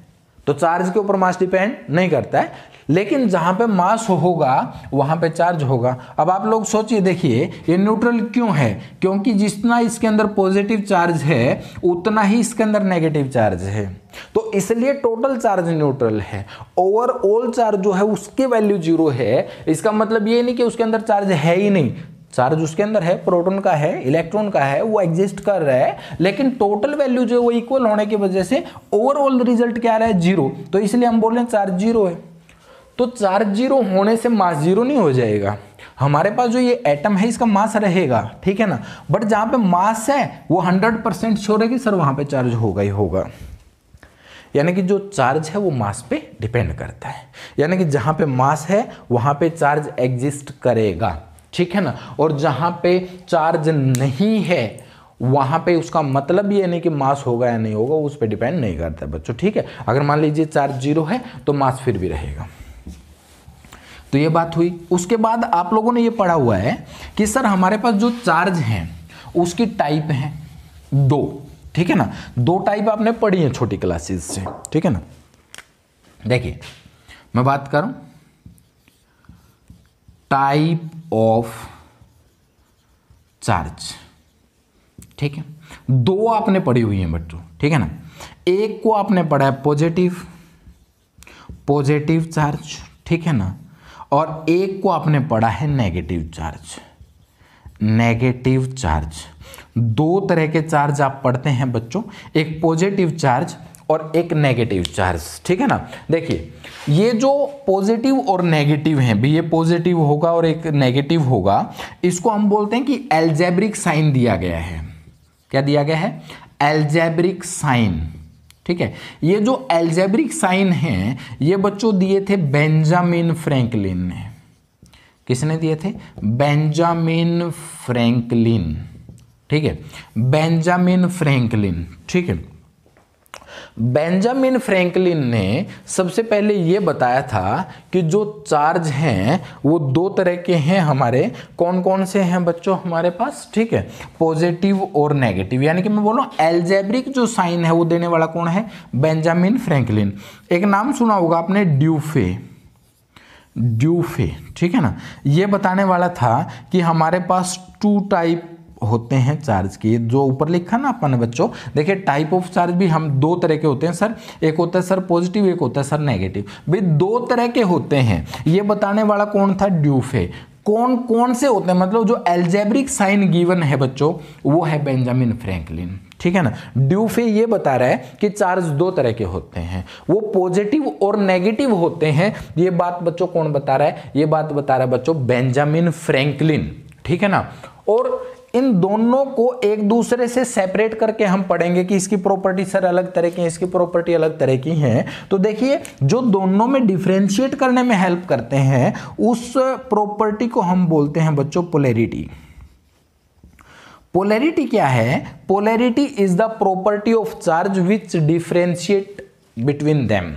तो चार्ज के ऊपर मास डिपेंड नहीं करता है, लेकिन जहां पे मास होगा वहां पे चार्ज होगा। अब आप लोग सोचिए, देखिए ये न्यूट्रल क्यों है, क्योंकि जितना इसके अंदर पॉजिटिव चार्ज है उतना ही इसके अंदर नेगेटिव चार्ज है, तो इसलिए टोटल चार्ज न्यूट्रल है। ओवरऑल चार्ज जो है उसकी वैल्यू 0 है। इसका मतलब ये नहीं कि उसके अंदर चार्ज है ही नहीं, चार्ज उसके अंदर है, प्रोटॉन का है, इलेक्ट्रॉन का है, वो एग्जिस्ट कर रहा है, लेकिन टोटल वैल्यू जो है वो इक्वल होने की वजह से ओवरऑल रिजल्ट क्या आ रहा है, 0। तो इसलिए हम बोल रहे हैं चार्ज 0 है। तो चार्ज 0 होने से मास 0 नहीं हो जाएगा। हमारे पास जो ये एटम है इसका मास रहेगा, ठीक है ना, बट जहां पे मास है वो 100% श्योर है कि सर वहां पे चार्ज होगा ही होगा। यानी कि जो चार्ज है वो मास पे डिपेंड करता है, यानी कि जहां पे मास है वहां पे चार्ज एग्जिस्ट करेगा, ठीक है ना। और जहां पे चार्ज नहीं है वहां पे उसका मतलब ये नहीं कि मास होगा या नहीं होगा, उस पर डिपेंड नहीं करता बच्चों, ठीक है। अगर मान लीजिए चार्ज 0 है तो मास फिर भी रहेगा। तो ये बात हुई। उसके बाद आप लोगों ने ये पढ़ा हुआ है कि सर हमारे पास जो चार्ज हैं उसकी टाइप है 2, ठीक है ना। 2 टाइप आपने पढ़ी है छोटी क्लासेस से, ठीक है ना। देखिए मैं बात करूं टाइप ऑफ चार्ज, ठीक है। 2 आपने पढ़ी हुई है बच्चों, ठीक है ना। एक को आपने पढ़ा है पॉजिटिव चार्ज, ठीक है ना, और एक को आपने पढ़ा है नेगेटिव चार्ज। नेगेटिव चार्ज, 2 तरह के चार्ज आप पढ़ते हैं बच्चों, एक पॉजिटिव चार्ज और एक नेगेटिव चार्ज, ठीक है ना। देखिए ये जो पॉजिटिव और नेगेटिव हैं भी, ये पॉजिटिव होगा और एक नेगेटिव होगा, इसको हम बोलते हैं कि अलजेब्रिक साइन दिया गया है। क्या दिया गया है, अलजेब्रिक साइन, ठीक है। ये जो अलजेब्रिक साइन है ये बच्चों दिए थे बेंजामिन फ्रैंकलिन ने। किसने दिए थे, बेंजामिन फ्रैंकलिन, ठीक है, बेंजामिन फ्रैंकलिन, ठीक है। बेंजामिन फ्रैंकलिन ने सबसे पहले ये बताया था कि जो चार्ज हैं वो दो तरह के हैं हमारे, कौन कौन से हैं बच्चों हमारे पास, ठीक है, पॉजिटिव और नेगेटिव। यानी कि मैं बोल रहा हूँ एल्जेब्रिक जो साइन है वो देने वाला कौन है, बेंजामिन फ्रैंकलिन। एक नाम सुना होगा आपने ड्यूफे, ठीक है ना। ये बताने वाला था कि हमारे पास 2 टाइप होते हैं चार्ज की, जो ऊपर लिखा ना अपन ने बच्चों, देखिए टाइप ऑफ चार्ज भी हम 2 तरह के होते हैं सर, एक होता है सर पॉजिटिव, एक होता है सर नेगेटिव, भी 2 तरह के होते हैं। ये बताने वाला कौन था, ड्यूफे। कौन कौन से होते हैं, मतलब जो एल्जेब्रिक साइन गिवन है बच्चों वो है बेंजामिन फ्रैंकलिन, ठीक है ना। ड्यूफे ये बता रहा है कि चार्ज 2 तरह के होते हैं, वो पॉजिटिव और नेगेटिव होते हैं। ये बात बच्चों कौन बता रहा है, ये बात बता रहा है बच्चों बेंजामिन फ्रैंकलिन, ठीक है ना। और इन दोनों को एक दूसरे से सेपरेट करके हम पढ़ेंगे कि इसकी प्रॉपर्टी सर अलग तरह की है, इसकी प्रॉपर्टी अलग तरह की है। तो देखिए जो दोनों में डिफरेंशिएट करने में हेल्प करते हैं उस प्रॉपर्टी को हम बोलते हैं बच्चों पोलैरिटी। पोलैरिटी क्या है, polarity is the property of charge which differentiate between them.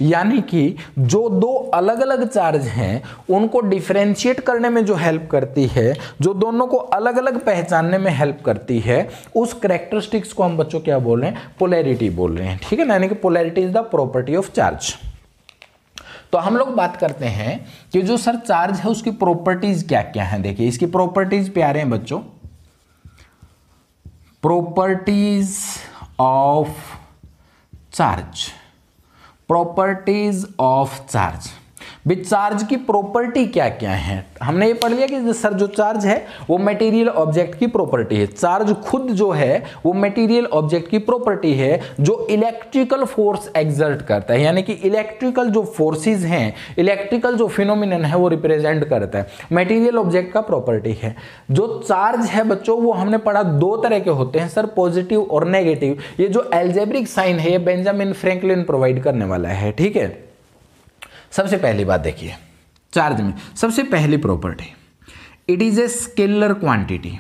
यानी कि जो 2 अलग अलग चार्ज हैं उनको डिफरेंशिएट करने में जो हेल्प करती है, जो दोनों को अलग अलग पहचानने में हेल्प करती है, उस कैरेक्टरिस्टिक्स को हम बच्चों क्या बोल रहे हैं, पोलैरिटी बोल रहे हैं, ठीक है ना। यानी कि polarity is the property of charge. तो हम लोग बात करते हैं कि जो सर चार्ज है उसकी प्रॉपर्टीज क्या क्या है। देखिए इसकी प्रॉपर्टीज पे आ रहे हैं बच्चों, properties of charge, properties of charge. भी चार्ज की प्रॉपर्टी क्या क्या है, हमने ये पढ़ लिया कि सर जो चार्ज है वो मटेरियल ऑब्जेक्ट की प्रॉपर्टी है। चार्ज खुद जो है वो मटेरियल ऑब्जेक्ट की प्रॉपर्टी है जो इलेक्ट्रिकल फोर्स एक्सर्ट करता है, यानी कि इलेक्ट्रिकल जो फोर्सेस हैं, इलेक्ट्रिकल जो फिनोमिनन है वो रिप्रेजेंट करता है, मटेरियल ऑब्जेक्ट का प्रॉपर्टी है। जो चार्ज है बच्चों वो हमने पढ़ा 2 तरह के होते हैं सर, पॉजिटिव और नेगेटिव। ये जो एल्जेब्रिक साइन है ये बेंजामिन फ्रैंकलिन प्रोवाइड करने वाला है, ठीक है। सबसे पहली बात देखिए चार्ज में सबसे पहली property, it is a scalar quantity.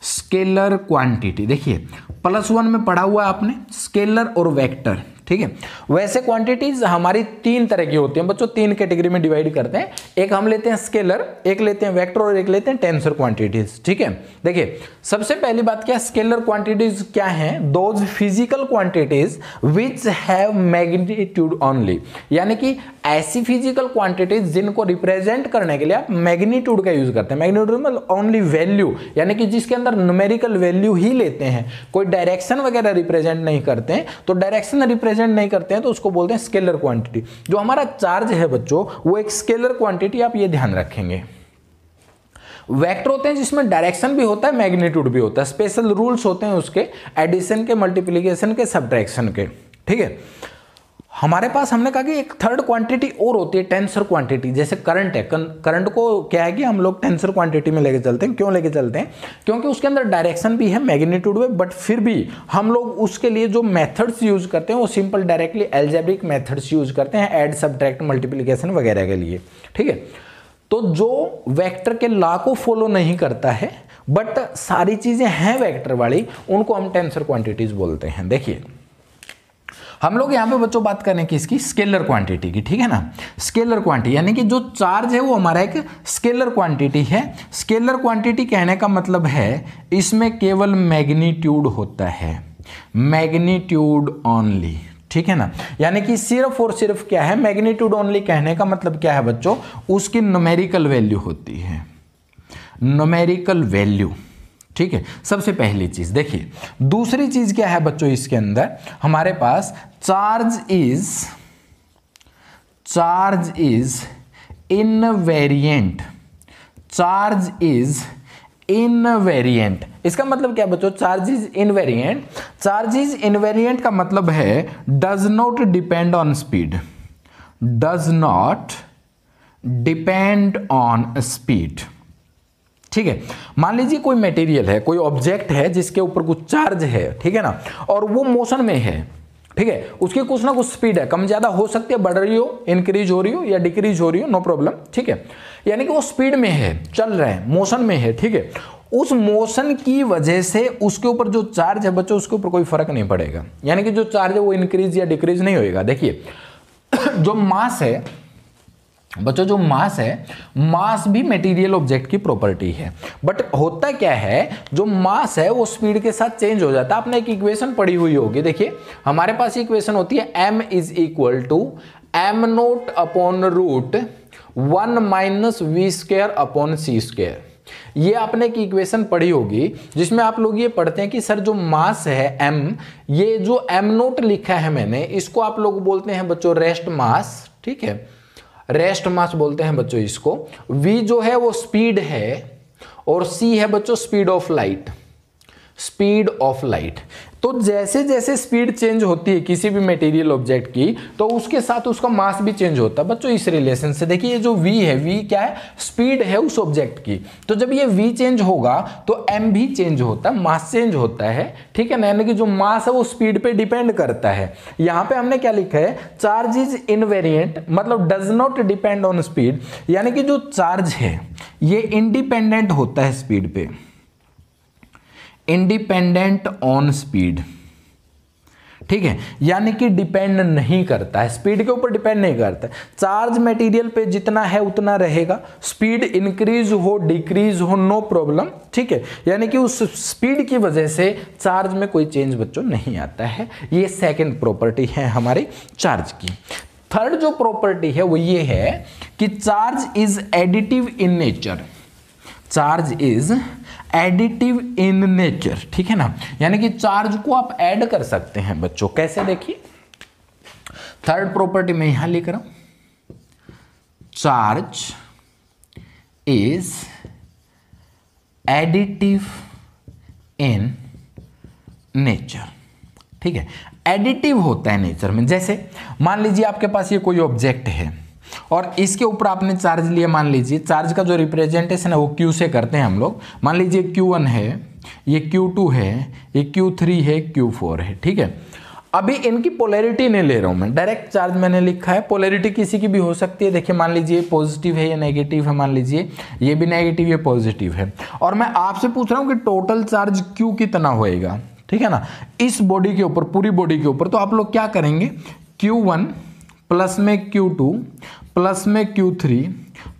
Scalar quantity देखिए +1 में पढ़ा हुआ है आपने, स्केलर और वेक्टर, ठीक है। वैसे क्वांटिटीज हमारी 3 तरह की होती हैं बच्चों, 3 कैटेगरी में डिवाइड करते हैं। एक हम लेते हैं स्केलर, एक लेते हैं वेक्टर और एक लेते हैं टेंसर क्वांटिटीज, ठीक है। देखिए सबसे पहली बात क्या, स्केलर क्वांटिटीज क्या हैं, those physical quantities which have magnitude only. यानी कि ऐसी फिजिकल क्वांटिटीज जिनको रिप्रेजेंट करने के लिए आप मैग्नीट्यूड का यूज करते हैं। मैग्नीट्यूड मतलब ओनली वैल्यू, यानी कि जिसके अंदर न्यूमेरिकल वैल्यू ही लेते हैं, कोई डायरेक्शन वगैरह रिप्रेजेंट नहीं करते हैं। तो डायरेक्शन रिप्रेजेंट नहीं करते हैं तो उसको बोलते हैं स्केलर क्वांटिटी। जो हमारा चार्ज है बच्चों वो एक स्केलर क्वांटिटी, आप ये ध्यान रखेंगे। वेक्टर होते हैं जिसमें डायरेक्शन भी होता है, मैग्नीट्यूड भी होता है, स्पेशल रूल्स होते हैं उसके, एडिशन के, मल्टीप्लिकेशन के, सब्ट्रैक्शन के, ठीक है। हमारे पास हमने कहा कि एक थर्ड क्वांटिटी और होती है टेंसर क्वांटिटी। जैसे करंट है, करंट को क्या है कि हम लोग टेंसर क्वांटिटी में लेके चलते हैं। क्यों लेके चलते हैं, क्योंकि उसके अंदर डायरेक्शन भी है, मैग्नीट्यूड में, बट फिर भी हम लोग उसके लिए जो मेथड्स यूज करते हैं वो simple directly algebraic methods use करते हैं, ऐड, सब्ट्रैक्ट, मल्टीप्लिकेशन वगैरह के लिए, ठीक है। तो जो वेक्टर के लॉ को फॉलो नहीं करता है बट सारी चीजें हैं वेक्टर वाली, उनको हम टेंसर क्वांटिटीज बोलते हैं। देखिए हम लोग यहाँ पे बच्चों बात करें कि इसकी स्केलर क्वांटिटी की, ठीक है ना। स्केलर क्वांटिटी यानी कि जो चार्ज है वो हमारा एक स्केलर क्वांटिटी है। स्केलर क्वांटिटी कहने का मतलब है इसमें केवल मैग्नीट्यूड होता है, मैग्नीट्यूड ओनली, ठीक है ना। यानी कि सिर्फ और सिर्फ क्या है, मैग्नीट्यूड ओनली कहने का मतलब क्या है बच्चों, उसकी न्यूमेरिकल वैल्यू होती है, न्यूमेरिकल वैल्यू, ठीक है। सबसे पहली चीज देखिए। दूसरी चीज क्या है बच्चों, इसके अंदर हमारे पास charge is invariant, charge is invariant. इसका मतलब क्या बच्चों, charge is invariant. Charge is invariant का मतलब है does not depend on speed, does not depend on speed, ठीक है। मान लीजिए कोई मटेरियल है, कोई ऑब्जेक्ट है जिसके ऊपर कुछ चार्ज है, ठीक है ना, और वो मोशन में है, ठीक है। उसकी कुछ ना कुछ स्पीड है, कम ज्यादा हो सकती है, बढ़ रही हो, इंक्रीज हो रही हो या डिक्रीज हो रही हो, नो प्रॉब्लम, ठीक है। यानी कि वो स्पीड में है, चल रहा है, मोशन में है, ठीक है। उस मोशन की वजह से उसके ऊपर जो चार्ज है बच्चों उसके ऊपर कोई फर्क नहीं पड़ेगा, यानी कि जो चार्ज है वो इंक्रीज या डिक्रीज नहीं होएगा। देखिए जो मास है बच्चों, जो मास है, मास भी मटेरियल ऑब्जेक्ट की प्रॉपर्टी है, बट होता क्या है जो मास है वो स्पीड के साथ चेंज हो जाता है। आपने एक इक्वेशन पढ़ी हुई होगी, देखिए हमारे पास इक्वेशन होती है m is equal to M naught upon root 1 minus V square upon C square. ये आपने एक इक्वेशन पढ़ी होगी जिसमें आप लोग ये पढ़ते हैं कि सर जो मास है m, ये जो m नोट लिखा है मैंने, इसको आप लोग बोलते हैं बच्चों रेस्ट मास, ठीक है, रेस्ट मास बोलते हैं बच्चों इसको। v जो है वो स्पीड है और c है बच्चों speed of light, speed of light. तो जैसे जैसे स्पीड चेंज होती है किसी भी मटेरियल ऑब्जेक्ट की तो उसके साथ उसका मास भी चेंज होता है बच्चों। इस रिलेशन से देखिए ये जो v है, v क्या है, स्पीड है उस ऑब्जेक्ट की, तो जब ये v चेंज होगा तो m भी चेंज होता है, मास चेंज होता है, ठीक है ना, यानी कि जो मास है वो स्पीड पे डिपेंड करता है। यहां पे हमने क्या लिखा है, चार्ज इज इनवेरिएंट, मतलब does not depend on speed, यानी कि जो चार्ज है ये इंडिपेंडेंट होता है स्पीड पे, इंडिपेंडेंट ऑन स्पीड, ठीक है, यानी कि डिपेंड नहीं करता है, स्पीड के ऊपर डिपेंड नहीं करता है। चार्ज मटेरियल पे जितना है उतना रहेगा, स्पीड इंक्रीज हो डिक्रीज हो नो प्रॉब्लम, ठीक है, यानी कि उस स्पीड की वजह से चार्ज में कोई चेंज बच्चों नहीं आता है। ये सेकंड प्रॉपर्टी है हमारे चार्ज की। थर्ड जो प्रॉपर्टी है वो ये है कि charge is additive in nature, charge is additive in nature, ठीक है ना, यानी कि चार्ज को आप ऐड कर सकते हैं बच्चों। कैसे, देखिए थर्ड प्रॉपर्टी में यहां लिख रहा हूं, charge is additive in nature, ठीक है, एडिटिव होता है नेचर में। जैसे मान लीजिए आपके पास ये कोई ऑब्जेक्ट है और इसके ऊपर आपने चार्ज लिया, मान लीजिए चार्ज का जो रिप्रेजेंटेशन है वो Q से करते हैं हम लोग, मान लीजिए Q1 है, ये Q2 है, ये Q3 है, Q4 है, ठीक है। अभी इनकी पोलैरिटी नहीं ले रहा हूं मैं, डायरेक्ट चार्ज मैंने लिखा है, पोलैरिटी किसी की भी हो सकती है। देखिए मान लीजिए पॉजिटिव है या नेगेटिव है, मान लीजिए ये भी नेगेटिव ये पॉजिटिव है, और मैं आपसे पूछ रहा हूं कि टोटल चार्ज Q कितना होएगा, ठीक है ना, इस बॉडी के ऊपर, पूरी बॉडी के ऊपर। तो आप लोग क्या करेंगे, Q1 प्लस में Q2 प्लस में Q3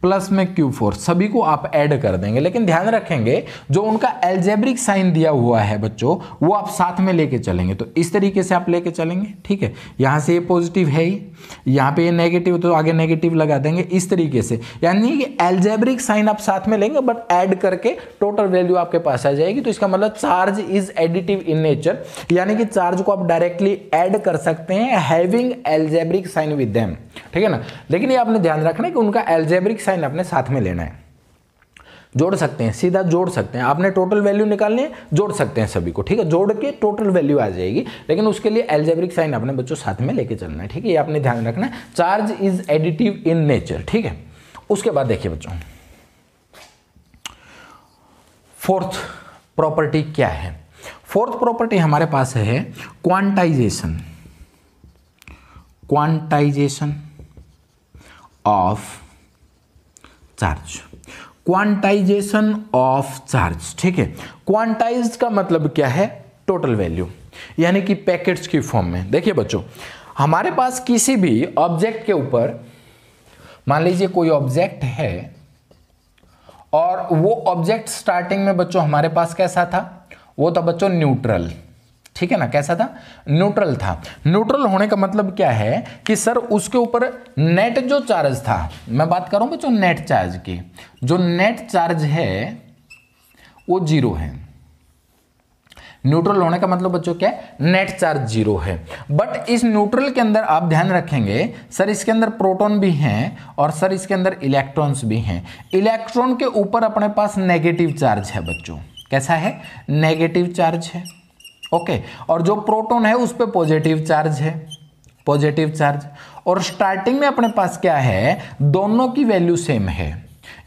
प्लस में Q4 सभी को आप ऐड कर देंगे, लेकिन ध्यान रखेंगे जो उनका एल्जेब्रिक साइन दिया हुआ है बच्चों वो आप साथ में लेके चलेंगे। तो इस तरीके से आप लेके चलेंगे, ठीक है, यहां से ये पॉजिटिव है ही, यहाँ पे ये नेगेटिव तो आगे नेगेटिव लगा देंगे, इस तरीके से, यानी कि एल्जेब्रिक साइन आप साथ में लेंगे बट ऐड करके टोटल वैल्यू आपके पास आ जाएगी। तो इसका मतलब charge is additive in nature, यानी कि चार्ज को आप डायरेक्टली ऐड कर सकते हैं having algebraic sign with them, ठीक है ना। लेकिन ये आपने ध्यान रखना है कि उनका एल्जेब्रिक साइन आपने साथ में लेना है। जोड़ सकते हैं, सीधा जोड़ सकते हैं, आपने टोटल वैल्यू निकालनी है, जोड़ सकते हैं सभी को, ठीक है, जोड़ के टोटल वैल्यू आ जाएगी, लेकिन उसके लिए एल्जेब्रिक साइन आपने बच्चों साथ में लेके चलना है, ठीक है, ये आपने ध्यान रखना है। Charge is additive in nature, ठीक है। उसके बाद देखिए बच्चों फोर्थ प्रॉपर्टी क्या है। फोर्थ प्रॉपर्टी हमारे पास है quantization, quantization of charge, quantization of charge, ठीक है। क्वांटाइज का मतलब क्या है, टोटल वैल्यू, यानी कि पैकेट्स की फॉर्म में। देखिए बच्चों हमारे पास किसी भी ऑब्जेक्ट के ऊपर, मान लीजिए कोई ऑब्जेक्ट है और वो ऑब्जेक्ट स्टार्टिंग में बच्चों हमारे पास कैसा था, वो था बच्चों न्यूट्रल, ठीक है ना, कैसा था, न्यूट्रल था। न्यूट्रल होने का मतलब क्या है कि सर उसके ऊपर नेट जो चार्ज था, मैं बात कर रहा हूं बच्चों नेट चार्ज की, जो नेट चार्ज है वो जीरो है। न्यूट्रल होने का मतलब बच्चों क्या है, नेट चार्ज जीरो है। बट इस न्यूट्रल के अंदर आप ध्यान रखेंगे सर इसके अंदर प्रोटॉन भी हैं और सर इसके अंदर इलेक्ट्रॉन्स भी हैं। इलेक्ट्रॉन के ऊपर अपने पास नेगेटिव चार्ज है बच्चों, कैसा है, नेगेटिव चार्ज है, ओके, और जो प्रोटॉन है उस पर पॉजिटिव चार्ज है, पॉजिटिव चार्ज। और स्टार्टिंग में अपने पास क्या है, दोनों की वैल्यू सेम है,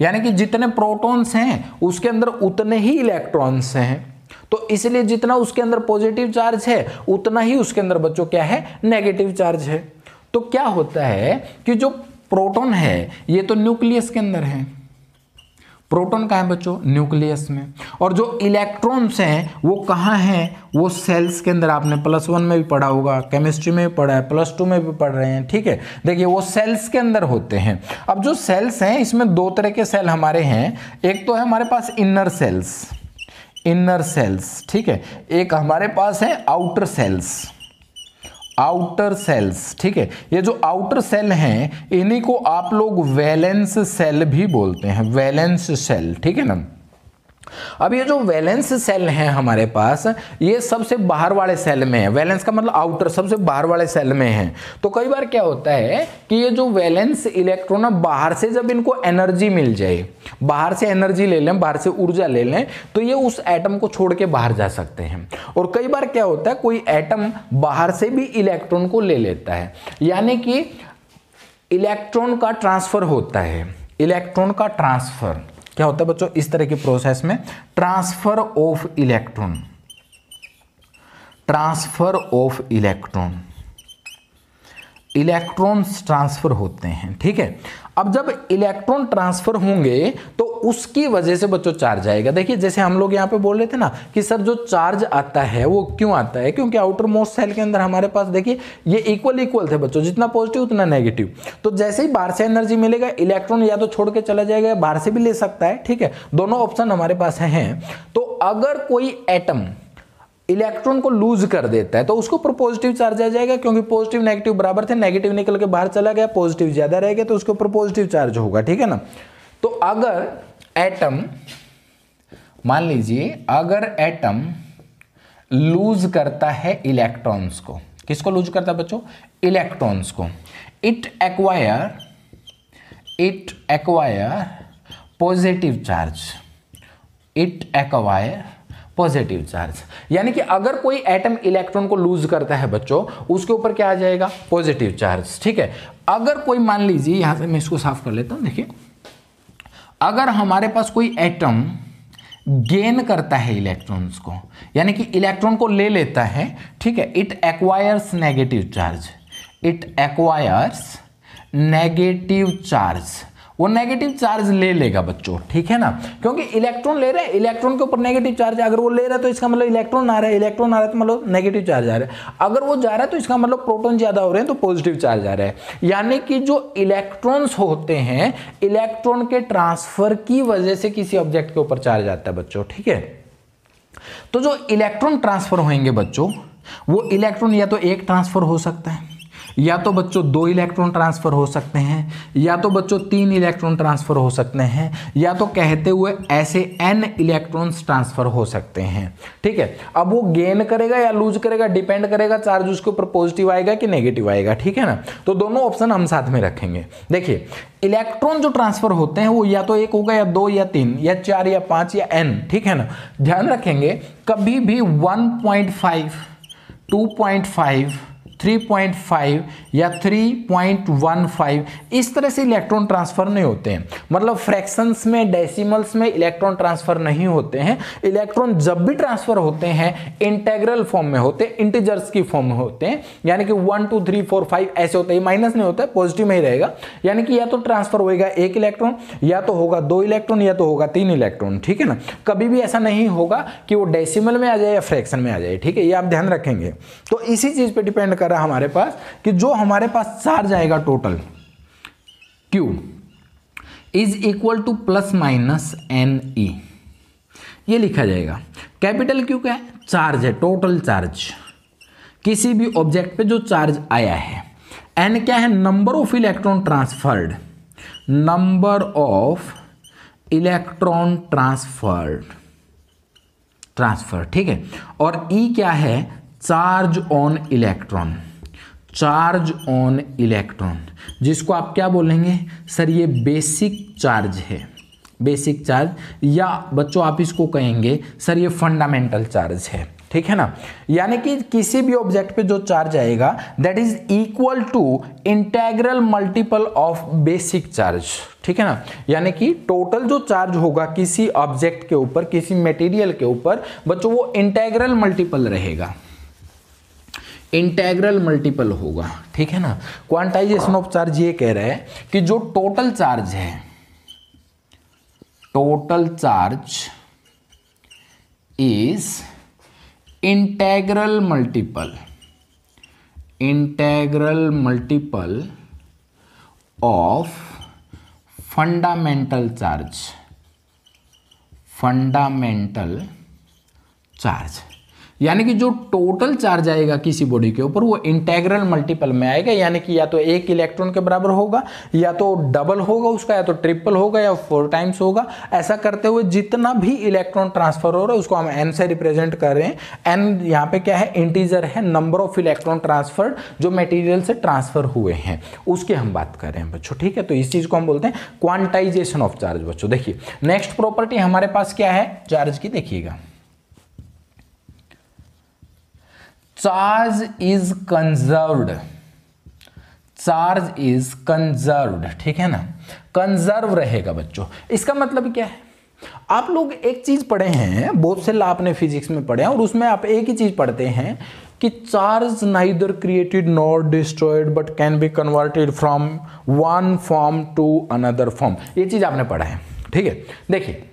यानी कि जितने प्रोटॉन्स हैं उसके अंदर उतने ही इलेक्ट्रॉन्स हैं, तो इसलिए जितना उसके अंदर पॉजिटिव चार्ज है उतना ही उसके अंदर बच्चों क्या है, नेगेटिव चार्ज है। तो क्या होता है कि जो प्रोटॉन है ये तो न्यूक्लियस के अंदर है, प्रोटॉन कहाँ है बच्चों? न्यूक्लियस में। और जो इलेक्ट्रॉन्स हैं वो कहाँ हैं? वो सेल्स के अंदर। आपने +1 में भी पढ़ा होगा, केमिस्ट्री में भी पढ़ा है, +2 में भी पढ़ रहे हैं, ठीक है। देखिए वो सेल्स के अंदर होते हैं। अब जो सेल्स हैं इसमें दो तरह के सेल हमारे हैं। एक तो है हमारे पास इनर सेल्स, ठीक है। एक हमारे पास है आउटर सेल्स, ठीक है। ये जो आउटर सेल हैं इन्हीं को आप लोग वैलेंस सेल भी बोलते हैं, वैलेंस सेल, ठीक है ना। अब ये जो वैलेंस सेल हैं हमारे पास, ये सबसे बाहर वाले सेल में है। वैलेंस का मतलब आउटर, सबसे बाहर वाले सेल में है। तो कई बार क्या होता है कि ये जो वैलेंस इलेक्ट्रॉन है, बाहर से जब इनको एनर्जी मिल जाए, बाहर से एनर्जी ले लें, बाहर से ऊर्जा ले लें, तो ये उस एटम को छोड़ के बाहर जा सकते हैं। और कई बार क्या होता है, कोई एटम बाहर से भी इलेक्ट्रॉन को ले लेता है, यानी कि इलेक्ट्रॉन का ट्रांसफर होता है। इलेक्ट्रॉन का ट्रांसफर क्या होता है बच्चों? इस तरह की प्रोसेस में ट्रांसफर ऑफ इलेक्ट्रॉन्स ट्रांसफर होते हैं, ठीक है। अब जब इलेक्ट्रॉन ट्रांसफर होंगे तो उसकी वजह से बच्चों चार्ज आएगा। देखिए जैसे हम लोग यहाँ पे बोल रहे थे ना कि सर जो चार्ज आता है वो क्यों आता है? क्योंकि आउटर मोस्ट सेल के अंदर हमारे पास देखिए ये इक्वल थे बच्चों, जितना पॉजिटिव उतना नेगेटिव। तो जैसे ही बाहर से एनर्जी मिलेगा, इलेक्ट्रॉन या तो छोड़ के चला जाएगा या बाहर से भी ले सकता है, ठीक है। दोनों ऑप्शन हमारे पास हैं। तो अगर कोई एटम इलेक्ट्रॉन को लूज कर देता है तो उसके ऊपर पॉजिटिव चार्ज आ जाएगा, क्योंकि पॉजिटिव नेगेटिव बराबर थे, नेगेटिव निकल के बाहर चला गया, पॉजिटिव ज्यादा रहेगा तो उसके ऊपर पॉजिटिव चार्ज होगा, ठीक है ना। तो अगर एटम, मान लीजिए अगर एटम लूज करता है इलेक्ट्रॉन्स को, किसको लूज करता है बच्चों? इलेक्ट्रॉन्स को। इट एक्वायर पॉजिटिव चार्ज, यानी कि अगर कोई एटम इलेक्ट्रॉन को लूज करता है बच्चों, उसके ऊपर क्या आ जाएगा? पॉजिटिव चार्ज, ठीक है। अगर कोई, मान लीजिए यहां से मैं इसको साफ कर लेता हूं, देखिए अगर हमारे पास कोई एटम गेन करता है इलेक्ट्रॉन्स को, यानी कि इलेक्ट्रॉन को ले लेता है, ठीक है, इट एक्वायर्स नेगेटिव चार्ज, वो नेगेटिव चार्ज ले लेगा बच्चों, ठीक है ना। क्योंकि इलेक्ट्रॉन ले रहा है, इलेक्ट्रॉन के ऊपर नेगेटिव चार्ज है। अगर वो ले रहा है तो इसका मतलब इलेक्ट्रॉन आ रहा है, इलेक्ट्रॉन आ रहा है तो मतलब नेगेटिव चार्ज आ रहा है। अगर वो जा रहा है तो इसका मतलब प्रोटॉन ज्यादा हो रहे हैं तो पॉजिटिव चार्ज आ रहा है। यानी कि जो इलेक्ट्रॉन्स होते हैं, इलेक्ट्रॉन के ट्रांसफर की वजह से किसी ऑब्जेक्ट के ऊपर चार्ज आता है बच्चों, ठीक है। तो जो इलेक्ट्रॉन ट्रांसफर होंगे बच्चों, वो इलेक्ट्रॉन या तो एक ट्रांसफर हो सकता है, या तो बच्चों 2 इलेक्ट्रॉन ट्रांसफर हो सकते हैं, या तो बच्चों 3 इलेक्ट्रॉन ट्रांसफर हो सकते हैं, या तो कहते हुए ऐसे n इलेक्ट्रॉन्स ट्रांसफर हो सकते हैं, ठीक है। अब वो गेन करेगा या लूज करेगा, डिपेंड करेगा चार्ज उसके ऊपर पॉजिटिव आएगा कि नेगेटिव आएगा, ठीक है ना। तो दोनों ऑप्शन हम साथ में रखेंगे। देखिए इलेक्ट्रॉन जो ट्रांसफर होते हैं वो या तो 1 होगा, या 2 या 3 या 4 या 5 या n, ठीक है ना। ध्यान रखेंगे कभी भी 1.5, 2.5, 3.5 या 3.15 इस तरह से इलेक्ट्रॉन ट्रांसफर नहीं होते हैं। मतलब फ्रैक्शंस में, डेसिमल्स में इलेक्ट्रॉन ट्रांसफर नहीं होते हैं। इलेक्ट्रॉन जब भी ट्रांसफर होते हैं इंटेग्रल फॉर्म में होते हैं, इंटीजर्स की फॉर्म में होते हैं, यानी कि 1 2 3 4 5 ऐसे होते हैं। माइनस नहीं होता है, पॉजिटिव में ही रहेगा। यानी कि या तो ट्रांसफर होएगा 1 इलेक्ट्रॉन, या तो होगा 2 इलेक्ट्रॉन, या तो होगा 3 इलेक्ट्रॉन, ठीक है ना। कभी भी ऐसा नहीं होगा कि वो डेसिमल में आ जाए या फ्रैक्शन में आ जाए, ठीक है। ये आप ध्यान रखेंगे। तो इसी चीज पे डिपेंड कर रहा है हमारे पास कि जो हमारे पास चार्ज आएगा total Q is equal to ±NE, ये लिखा जाएगा। कैपिटल Q क्या है? चार्ज है, टोटल चार्ज, किसी भी ऑब्जेक्ट पे जो चार्ज आया है। N क्या है? Number of electron transferred, number of electron transfer, ठीक है। और E क्या है? चार्ज ऑन इलेक्ट्रॉन, जिसको आप क्या बोलेंगे सर? ये बेसिक चार्ज है, बेसिक चार्ज, या बच्चों आप इसको कहेंगे सर ये फंडामेंटल चार्ज है, ठीक है ना। यानी कि किसी भी ऑब्जेक्ट पे जो चार्ज आएगा that is equal to integral multiple of basic charge, ठीक है ना। यानी कि टोटल जो चार्ज होगा किसी ऑब्जेक्ट के ऊपर, किसी मटेरियल के ऊपर बच्चों, वो इंटेग्रल मल्टीपल रहेगा, इंटेग्रल मल्टीपल होगा, ठीक है ना। क्वांटाइजेशन ऑफ चार्ज ये कह रहा है कि जो टोटल चार्ज है, total charge is integral multiple of fundamental charge, यानी कि जो टोटल चार्ज आएगा किसी बॉडी के ऊपर वो इंटेग्रल मल्टीपल में आएगा, यानी कि या तो एक इलेक्ट्रॉन के बराबर होगा, या तो डबल होगा उसका, या तो ट्रिपल होगा, या 4 टाइम्स होगा। ऐसा करते हुए जितना भी इलेक्ट्रॉन ट्रांसफर हो रहा है उसको हम n से रिप्रेजेंट कर रहे हैं। n यहाँ पे क्या है, इंटीजर है, नंबर ऑफ इलेक्ट्रॉन ट्रांसफर जो मटेरियल से ट्रांसफर हुए हैं उसकी हम बात कर रहे हैं बच्चों, ठीक है। तो इस चीज को हम बोलते हैं क्वांटाइजेशन ऑफ चार्ज बच्चों। देखिए नेक्स्ट प्रॉपर्टी हमारे पास क्या है चार्ज की, देखिएगा चार्ज इज कंजर्व्ड, ठीक है ना, कंजर्व रहेगा बच्चों। इसका मतलब क्या है, आप लोग एक चीज पढ़े हैं, बहुत से लॉ आपने फिजिक्स में पढ़े हैं, और उसमें आप एक ही चीज पढ़ते हैं कि charge neither created nor destroyed but can be converted from one form to another form. ये चीज आपने पढ़ा है, ठीक है। देखिए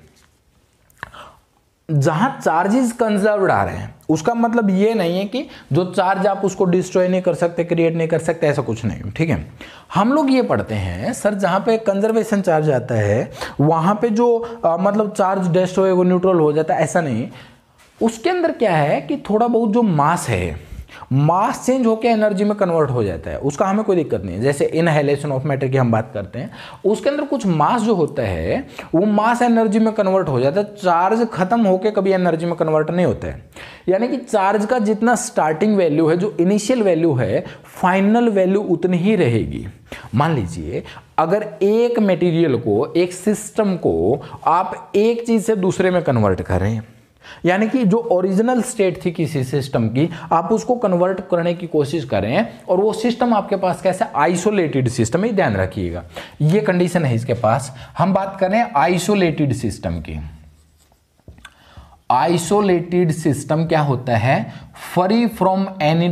जहां चार्जेस कंजर्व्ड आ रहे हैं उसका मतलब ये नहीं है कि जो चार्ज आप उसको डिस्ट्रॉय नहीं कर सकते, क्रिएट नहीं कर सकते, ऐसा कुछ नहीं, ठीक है। हम लोग ये पढ़ते हैं सर जहां पे कंजर्वेशन चार्ज आता है वहां पे जो मतलब चार्ज डिस्ट्रॉय वो न्यूट्रल हो जाता है, ऐसा नहीं। उसके अंदर क्या है कि थोड़ा बहुत जो मास है, मास चेंज होकर एनर्जी में कन्वर्ट हो जाता है, उसका हमें कोई दिक्कत नहीं है। जैसे इनहेलेशन ऑफ मैटर की हम बात करते हैं, उसके अंदर कुछ मास जो होता है वो मास एनर्जी में कन्वर्ट हो जाता है, चार्ज खत्म होकर कभी एनर्जी में कन्वर्ट नहीं होता है। यानी कि चार्ज का जितना स्टार्टिंग वैल्यू है, जो इनिशियल वैल्यू है, फाइनल वैल्यू उतनी ही रहेगी। मान लीजिए अगर एक मटेरियल को, एक सिस्टम को आप एक चीज से दूसरे में कन्वर्ट कर रहे हैं, यानी कि जो ओरिजिनल स्टेट थी किसी सिस्टम की आप उसको कन्वर्ट करने की कोशिश करें, और वो सिस्टम आपके पास कैसे, आइसोलेटेड सिस्टम है, ध्यान रखिएगा ये कंडीशन है इसके पास। हम बात करें आइसोलेटेड सिस्टम की। आइसोलेटेड सिस्टम क्या होता है, फ्री फ्रॉम एनी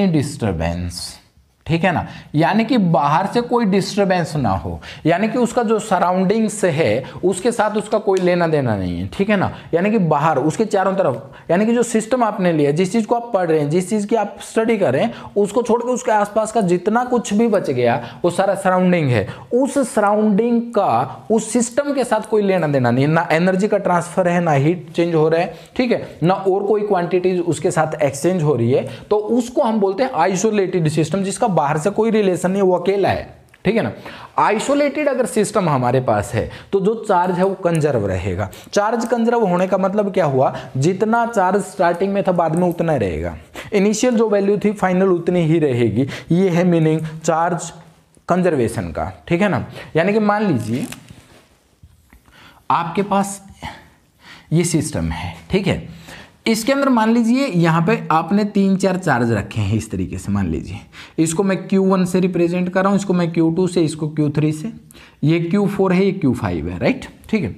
डिस्टर्बेंस, ठीक है ना, यानी कि बाहर से कोई डिस्टरबेंस ना हो, यानी कि उसका जो सराउंडिंग्स है उसके साथ उसका कोई लेना देना नहीं है, ठीक है ना। यानी कि बाहर उसके चारों तरफ, यानी कि जो सिस्टम आपने लिया, जिस चीज को आप पढ़ रहे हैं, जिस चीज की आप स्टडी कर रहे हैं, उसको छोड़ के उसके आसपास का जितना कुछ भी बच गया वो सारा सराउंडिंग है, उस सराउंडिंग का उस सिस्टम के साथ कोई लेना देना नहीं है, ना एनर्जी का ट्रांसफर है, ना हीट चेंज हो रहा है, ठीक है, ना और कोई क्वांटिटीज उसके साथ एक्सचेंज हो रही है, तो उसको हम बोलते हैं आइसोलेटेड सिस्टम, जिसका बाहर से कोई रिलेशन नहीं, वो अकेला है, ठीक है ना। आइसोलेटेड अगर सिस्टम हमारे पास है तो जो चार्ज है वो कंजर्व रहेगा। चार्ज कंजर्व होने का मतलब क्या हुआ, जितना चार्ज स्टार्टिंग में था बाद में उतना रहेगा, इनिशियल जो वैल्यू थी फाइनल उतनी ही रहेगी। ये है मीनिंग चार्ज कंजर्वेशन का, ठीक है ना। यानी कि मान लीजिए आपके पास ये सिस्टम है, ठीक है, इसके अंदर मान लीजिए यहाँ पे आपने 3-4 चार्ज रखे हैं इस तरीके से। मान लीजिए इसको मैं Q1 से रिप्रेजेंट कर रहा हूँ, इसको मैं Q2 से, इसको Q3 से, ये Q4 है, ये Q5 है, राइट, ठीक है।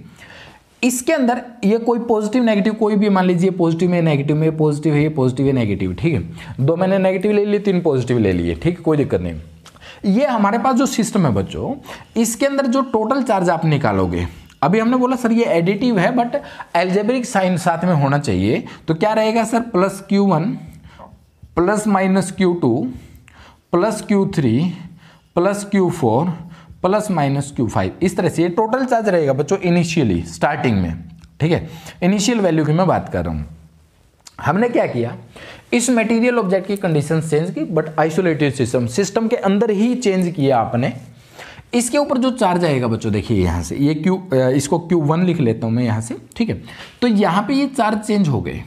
इसके अंदर ये कोई पॉजिटिव नेगेटिव कोई भी, मान लीजिए पॉजिटिव में नेगेटिव में, पॉजिटिव है, ये पॉजिटिव है, नेगेटिव, ठीक है। 2 मैंने नेगेटिव ले लिए, 3 पॉजिटिव ले लिए, ठीक है, कोई दिक्कत नहीं। ये हमारे पास जो सिस्टम है बच्चों, इसके अंदर जो टोटल चार्ज आप निकालोगे, अभी हमने बोला सर ये एडिटिव है बट एल्जेब्रिक साइन साथ में होना चाहिए, तो क्या रहेगा sir, plus Q1 plus minus Q2 plus Q3 plus Q4 plus minus Q5, इस तरह से ये टोटल चार्ज रहेगा बच्चों इनिशियली स्टार्टिंग में, ठीक है। इनिशियल वैल्यू की मैं बात कर रहा हूँ। हमने क्या किया, इस मटेरियल ऑब्जेक्ट की कंडीशन चेंज की, बट आइसोलेटेड सिस्टम के अंदर ही चेंज किया आपने। इसके ऊपर जो चार्ज आएगा बच्चों, देखिए यहाँ से ये इसको Q1 लिख लेता हूँ मैं यहाँ से, ठीक है। तो यहाँ पे ये चार्ज चेंज हो गए,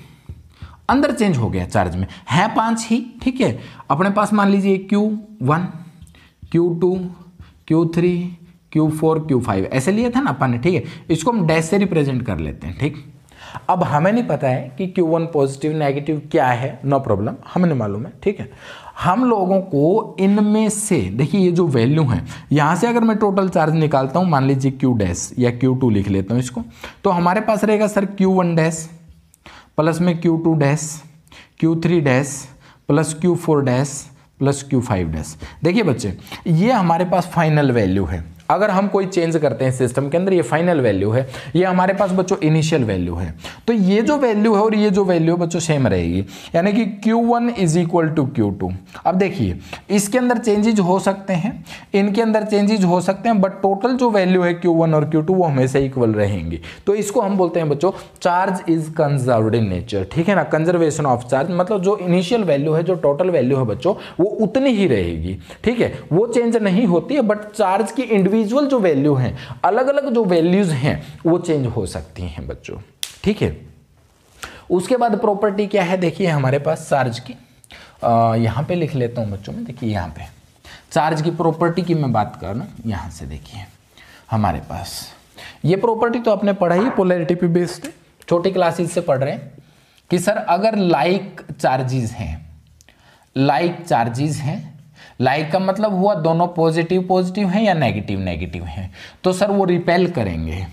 अंदर चेंज हो गया चार्ज में, है 5 ही, ठीक है। अपने पास मान लीजिए Q1 Q2 Q3 Q4 Q5 ऐसे लिया था ना अपन ने, ठीक है। इसको हम डैश से रिप्रेजेंट कर लेते हैं, ठीक। अब हमें नहीं पता है कि Q1 पॉजिटिव नेगेटिव क्या है, नो प्रॉब्लम, हमें नहीं मालूम है, ठीक है। हम लोगों को इनमें से देखिए ये जो वैल्यू है, यहाँ से अगर मैं टोटल चार्ज निकालता हूँ, मान लीजिए Q डैश या Q2 लिख लेता हूँ इसको, तो हमारे पास रहेगा सर Q1 डैश प्लस में Q2 dash, Q3 dash plus Q4 dash plus Q5 dash. देखिए बच्चे, ये हमारे पास फाइनल वैल्यू है। अगर हम कोई चेंज करते हैं सिस्टम के अंदर, ये फाइनल वैल्यू है, ये हमारे पास बच्चों इनिशियल वैल्यू है। तो ये जो वैल्यू है और ये जो वैल्यू बच्चों सेम रहेगी, यानी कि Q1 is equal to Q2। अब देखिए, इसके अंदर चेंजेज हो सकते हैं, इनके अंदर चेंजेज हो सकते हैं, बट टोटल जो वैल्यू है Q1 और Q2 वो हमेशा इक्वल रहेंगी। तो इसको हम बोलते हैं बच्चों charge is conserved in nature, ठीक है ना, कंजर्वेशन ऑफ चार्ज। मतलब जो इनिशियल वैल्यू है, जो टोटल वैल्यू है बच्चों, वो उतनी ही रहेगी, ठीक है, वो चेंज नहीं होती है। बट चार्ज की इंडिविजुअल जो वैल्यू हैं, अलग अलग जो वैल्यूज हैं, वो चेंज हो सकती हैं बच्चों, ठीक है। उसके बाद प्रॉपर्टी क्या है, देखिए हमारे पास चार्ज की, यहां पे लिख लेता हूं बच्चों में। देखिए यहां पे चार्ज की प्रॉपर्टी की मैं बात कर रहा हूं, यहां से देखिए हमारे पास ये प्रॉपर्टी तो आपने पढ़ा ही, पोलैरिटी पे बेस्ड, छोटी क्लासेस से पढ़ रहे हैं कि सर अगर लाइक चार्जेस हैं, लाइक चार्जेस हैं, लाइक का मतलब हुआ दोनों पॉजिटिव पॉजिटिव हैं या नेगेटिव नेगेटिव हैं, तो सर वो रिपेल करेंगे,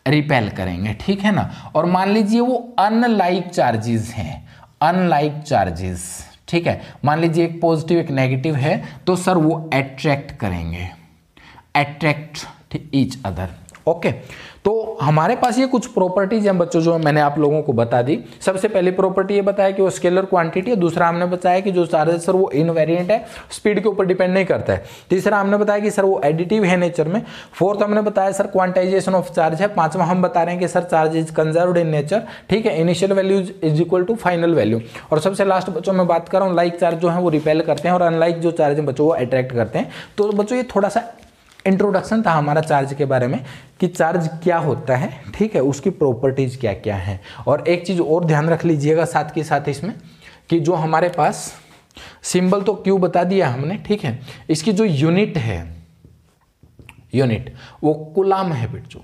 रिपेल करेंगे, ठीक है ना। और मान लीजिए वो अनलाइक चार्जेस हैं, अनलाइक चार्जेस, ठीक है, मान लीजिए एक पॉजिटिव एक नेगेटिव है, तो सर वो अट्रैक्ट करेंगे, अट्रैक्ट ईच अदर, ओके। तो हमारे पास ये कुछ प्रॉपर्टीज हैं बच्चों जो मैंने आप लोगों को बता दी। सबसे पहली प्रॉपर्टी ये बताया कि वो स्केलर क्वांटिटी है। दूसरा हमने बताया कि जो चार्ज है सर वो इनवेरिएंट है, स्पीड के ऊपर डिपेंड नहीं करता है। तीसरा हमने बताया कि सर वो एडिटिव है नेचर में। फोर्थ हमने बताया सर क्वांटाइजेशन ऑफ चार्ज है। पांचवा हम बता रहे हैं कि sir charge is conserved in nature, ठीक है, initial value is equal to final value. और सबसे लास्ट बच्चों मैं बात कर रहा हूँ, लाइक चार्ज जो है वो रिपेल करते हैं और अनलाइक जो चार्ज है बच्चों वो अट्रैक्ट करते हैं। तो बच्चों ये थोड़ा सा इंट्रोडक्शन था हमारा चार्ज के बारे में कि चार्ज क्या होता है, ठीक है, उसकी प्रॉपर्टीज क्या क्या है। और एक चीज और ध्यान रख लीजिएगा साथ के साथ इसमें कि जो हमारे पास सिंबल तो क्यू बता दिया हमने, ठीक है, इसकी जो यूनिट है, यूनिट वो कूलाम है बच्चों,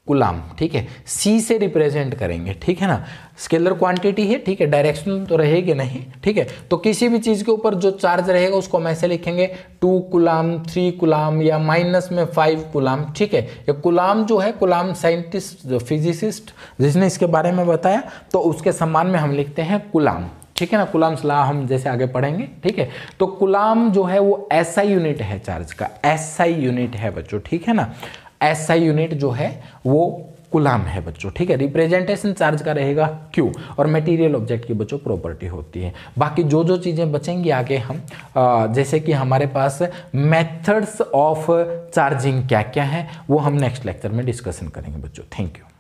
कूलाम, ठीक है, सी से रिप्रेजेंट करेंगे, ठीक है ना। स्केलर क्वांटिटी है, ठीक है, डायरेक्शनल तो रहेगी नहीं, ठीक है। तो किसी भी चीज के ऊपर जो चार्ज रहेगा उसको हम ऐसे लिखेंगे 2 कूलाम, 3 कूलाम या माइनस में 5 कूलाम, ठीक है। ये कूलाम जो है, कूलाम साइंटिस्ट जो फिजिसिस्ट जिसने इसके बारे में बताया, तो उसके सम्मान में हम लिखते हैं कूलाम, ठीक है ना। कूलाम्स लॉ हम जैसे आगे पढ़ेंगे, ठीक है। तो कूलाम जो है वो एसआई यूनिट है चार्ज का, एसआई यूनिट है बच्चों, ठीक है ना। एसआई यूनिट जो है वो कूलाम है बच्चों, ठीक है। रिप्रेजेंटेशन चार्ज का रहेगा क्यू और मटेरियल ऑब्जेक्ट की बच्चों प्रॉपर्टी होती है। बाकी जो जो चीज़ें बचेंगी आगे हम जैसे कि हमारे पास मेथड्स ऑफ चार्जिंग क्या क्या है वो हम नेक्स्ट लेक्चर में डिस्कशन करेंगे बच्चों। Thank you.